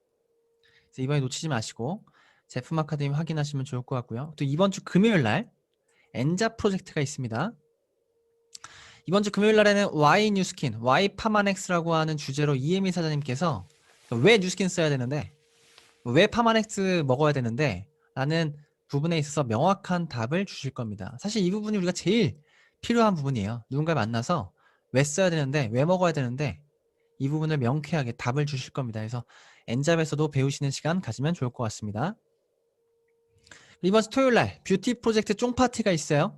그래서 이번에 놓치지 마시고 제품 아카데미 확인하시면 좋을 것 같고요. 또 이번 주 금요일 날 엔자 프로젝트가 있습니다. 이번 주 금요일 날에는 Y 뉴스킨, Y 파마넥스라고 하는 주제로 이혜미 사장님께서 왜 뉴스킨 써야 되는데, 왜 파마넥스 먹어야 되는데 라는 부분에 있어서 명확한 답을 주실 겁니다. 사실 이 부분이 우리가 제일 필요한 부분이에요. 누군가를 만나서 왜 써야 되는데, 왜 먹어야 되는데 이 부분을 명쾌하게 답을 주실 겁니다. 그래서 엔잡에서도 배우시는 시간 가지면 좋을 것 같습니다. 이번 주 토요일 날 뷰티 프로젝트 쫑파티가 있어요.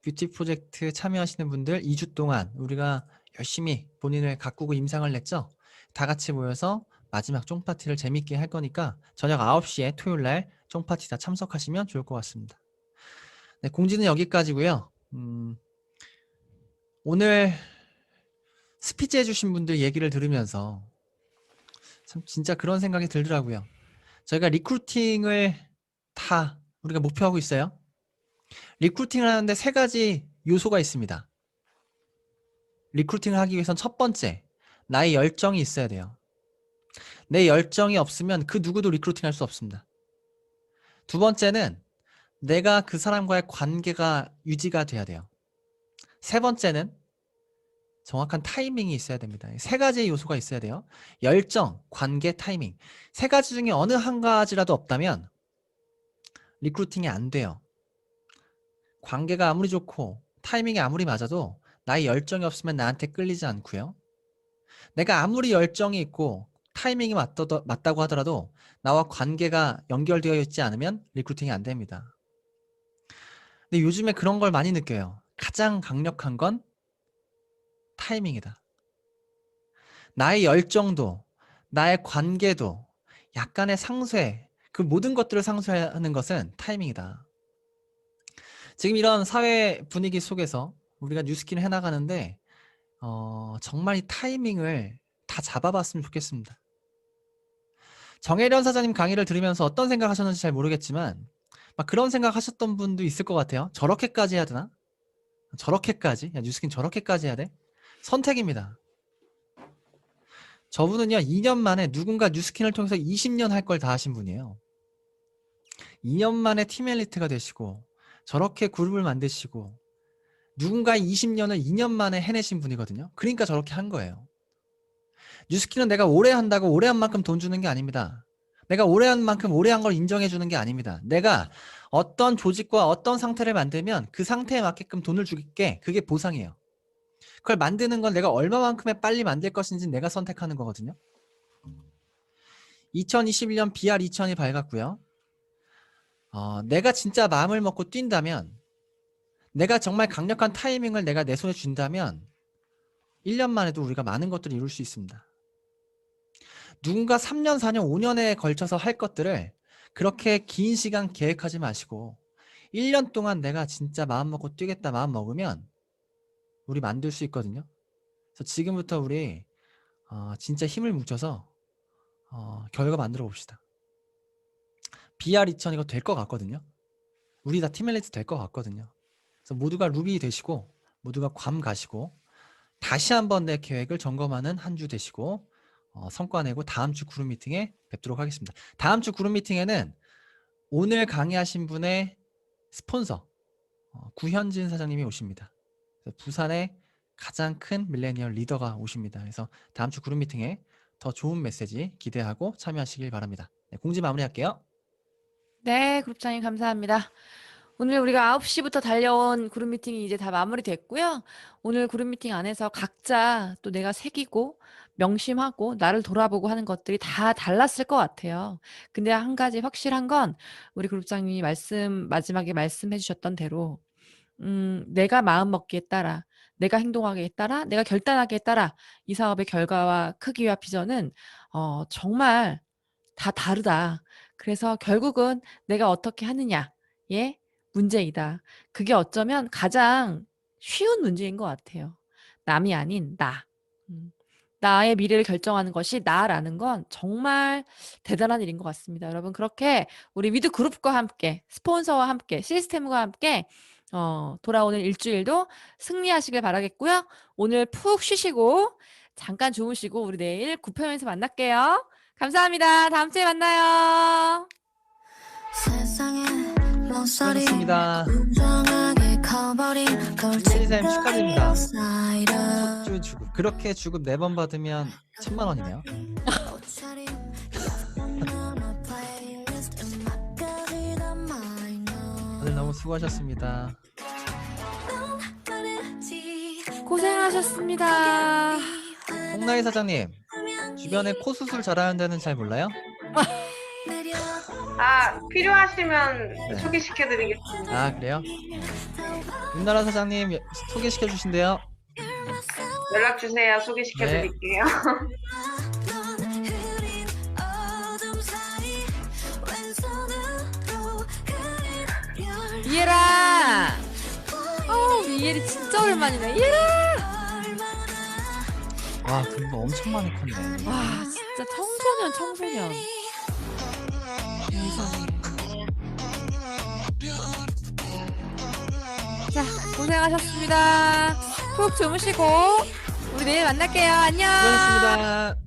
뷰티 프로젝트 참여하시는 분들 2주 동안 우리가 열심히 본인을 가꾸고 임상을 냈죠. 다 같이 모여서 마지막 쫑파티를 재밌게 할 거니까 저녁 9시에 토요일 날 쫑파티 다 참석하시면 좋을 것 같습니다. 네, 공지는 여기까지고요. 오늘 스피치 해주신 분들 얘기를 들으면서 참 진짜 그런 생각이 들더라고요. 저희가 리크루팅을 다 우리가 목표하고 있어요. 리크루팅을 하는데 3가지 요소가 있습니다. 리크루팅을 하기 위해선 첫 번째, 나의 열정이 있어야 돼요. 내 열정이 없으면 그 누구도 리크루팅 할 수 없습니다. 두 번째는 내가 그 사람과의 관계가 유지가 돼야 돼요. 세 번째는 정확한 타이밍이 있어야 됩니다. 3가지의 요소가 있어야 돼요. 열정, 관계, 타이밍. 3가지 중에 어느 한 가지라도 없다면 리크루팅이 안 돼요. 관계가 아무리 좋고 타이밍이 아무리 맞아도 나의 열정이 없으면 나한테 끌리지 않고요. 내가 아무리 열정이 있고 타이밍이 맞다고 하더라도 나와 관계가 연결되어 있지 않으면 리크루팅이 안 됩니다. 근데 요즘에 그런 걸 많이 느껴요. 가장 강력한 건 타이밍이다. 나의 열정도 나의 관계도 약간의 상쇄, 그 모든 것들을 상쇄하는 것은 타이밍이다. 지금 이런 사회 분위기 속에서 우리가 뉴스킨을 해나가는데 정말 이 타이밍을 다 잡아봤으면 좋겠습니다. 정혜련 사장님 강의를 들으면서 어떤 생각 하셨는지 잘 모르겠지만 막 그런 생각 하셨던 분도 있을 것 같아요. 저렇게까지 해야 되나? 저렇게까지? 야, 뉴스킨 저렇게까지 해야 돼? 선택입니다. 저분은요 2년 만에 누군가 뉴스킨을 통해서 20년 할 걸 다 하신 분이에요. 2년 만에 팀 엘리트가 되시고 저렇게 그룹을 만드시고 누군가 20년을 2년 만에 해내신 분이거든요. 그러니까 저렇게 한 거예요. 뉴스킨은 내가 오래 한다고 오래 한 만큼 돈 주는 게 아닙니다. 내가 오래 한 만큼 오래 한 걸 인정해 주는 게 아닙니다. 내가 어떤 조직과 어떤 상태를 만들면 그 상태에 맞게끔 돈을 줄게. 그게 보상이에요. 그걸 만드는 건 내가 얼마만큼의 빨리 만들 것인지 내가 선택하는 거거든요. 2021년 BR2000이 밝았고요. 내가 진짜 마음을 먹고 뛴다면, 내가 정말 강력한 타이밍을 내가 내 손에 준다면 1년만 해도 우리가 많은 것들을 이룰 수 있습니다. 누군가 3년, 4년, 5년에 걸쳐서 할 것들을 그렇게 긴 시간 계획하지 마시고 1년 동안 내가 진짜 마음 먹고 뛰겠다 마음 먹으면 우리 만들 수 있거든요. 그래서 지금부터 우리 진짜 힘을 뭉쳐서 결과 만들어 봅시다. BR2000 이거 될 것 같거든요. 우리 다 팀엘리트 될 것 같거든요. 그래서 모두가 루비 되시고 모두가 괌 가시고 다시 한번 내 계획을 점검하는 한 주 되시고 성과 내고 다음 주 그룹 미팅에 뵙도록 하겠습니다. 다음 주 그룹 미팅에는 오늘 강의하신 분의 스폰서 구현진 사장님이 오십니다. 그래서 부산의 가장 큰 밀레니얼 리더가 오십니다. 그래서 다음 주 그룹 미팅에 더 좋은 메시지 기대하고 참여하시길 바랍니다. 네, 공지 마무리할게요. 네, 그룹장님 감사합니다. 오늘 우리가 9시부터 달려온 그룹 미팅이 이제 다 마무리됐고요. 오늘 그룹 미팅 안에서 각자 또 내가 새기고 명심하고 나를 돌아보고 하는 것들이 다 달랐을 것 같아요. 근데 한 가지 확실한 건 우리 그룹장님이 마지막에 말씀해 주셨던 대로 내가 마음 먹기에 따라, 내가 행동하기에 따라, 내가 결단하기에 따라 이 사업의 결과와 크기와 비전은 정말 다 다르다. 그래서 결국은 내가 어떻게 하느냐의 문제이다. 그게 어쩌면 가장 쉬운 문제인 것 같아요. 남이 아닌 나. 나의 미래를 결정하는 것이 나라는 건 정말 대단한 일인 것 같습니다. 여러분, 그렇게 우리 위드 그룹과 함께, 스폰서와 함께, 시스템과 함께 돌아오는 일주일도 승리하시길 바라겠고요. 오늘 푹 쉬시고 잠깐 주무시고 우리 내일 9편에서 만날게요. 감사합니다. 다음 주에 만나요. 수고하셨습니다. 이사님 축하드립니다. 첫 주 주급. 그렇게 주급 4번 받으면 1000만 원이네요. 다들 너무 수고하셨습니다. 고생하셨습니다. 홍나희 사장님, 주변에 코 수술 잘하는 데는 잘 몰라요? 필요하시면 네. 소개시켜드리겠습니다. 아, 그래요? 윤나라 사장님 소개시켜 주신대요. 연락주세요. 소개시켜드릴게요. 이해라. 우리 이해리 진짜 오랜만이네. 이해라. 와, 그거 엄청 많이 컸네. 와, 진짜 청소년. 세상에. 자, 고생하셨습니다. 푹 주무시고 우리 내일 만날게요. 안녕. 수고하셨습니다.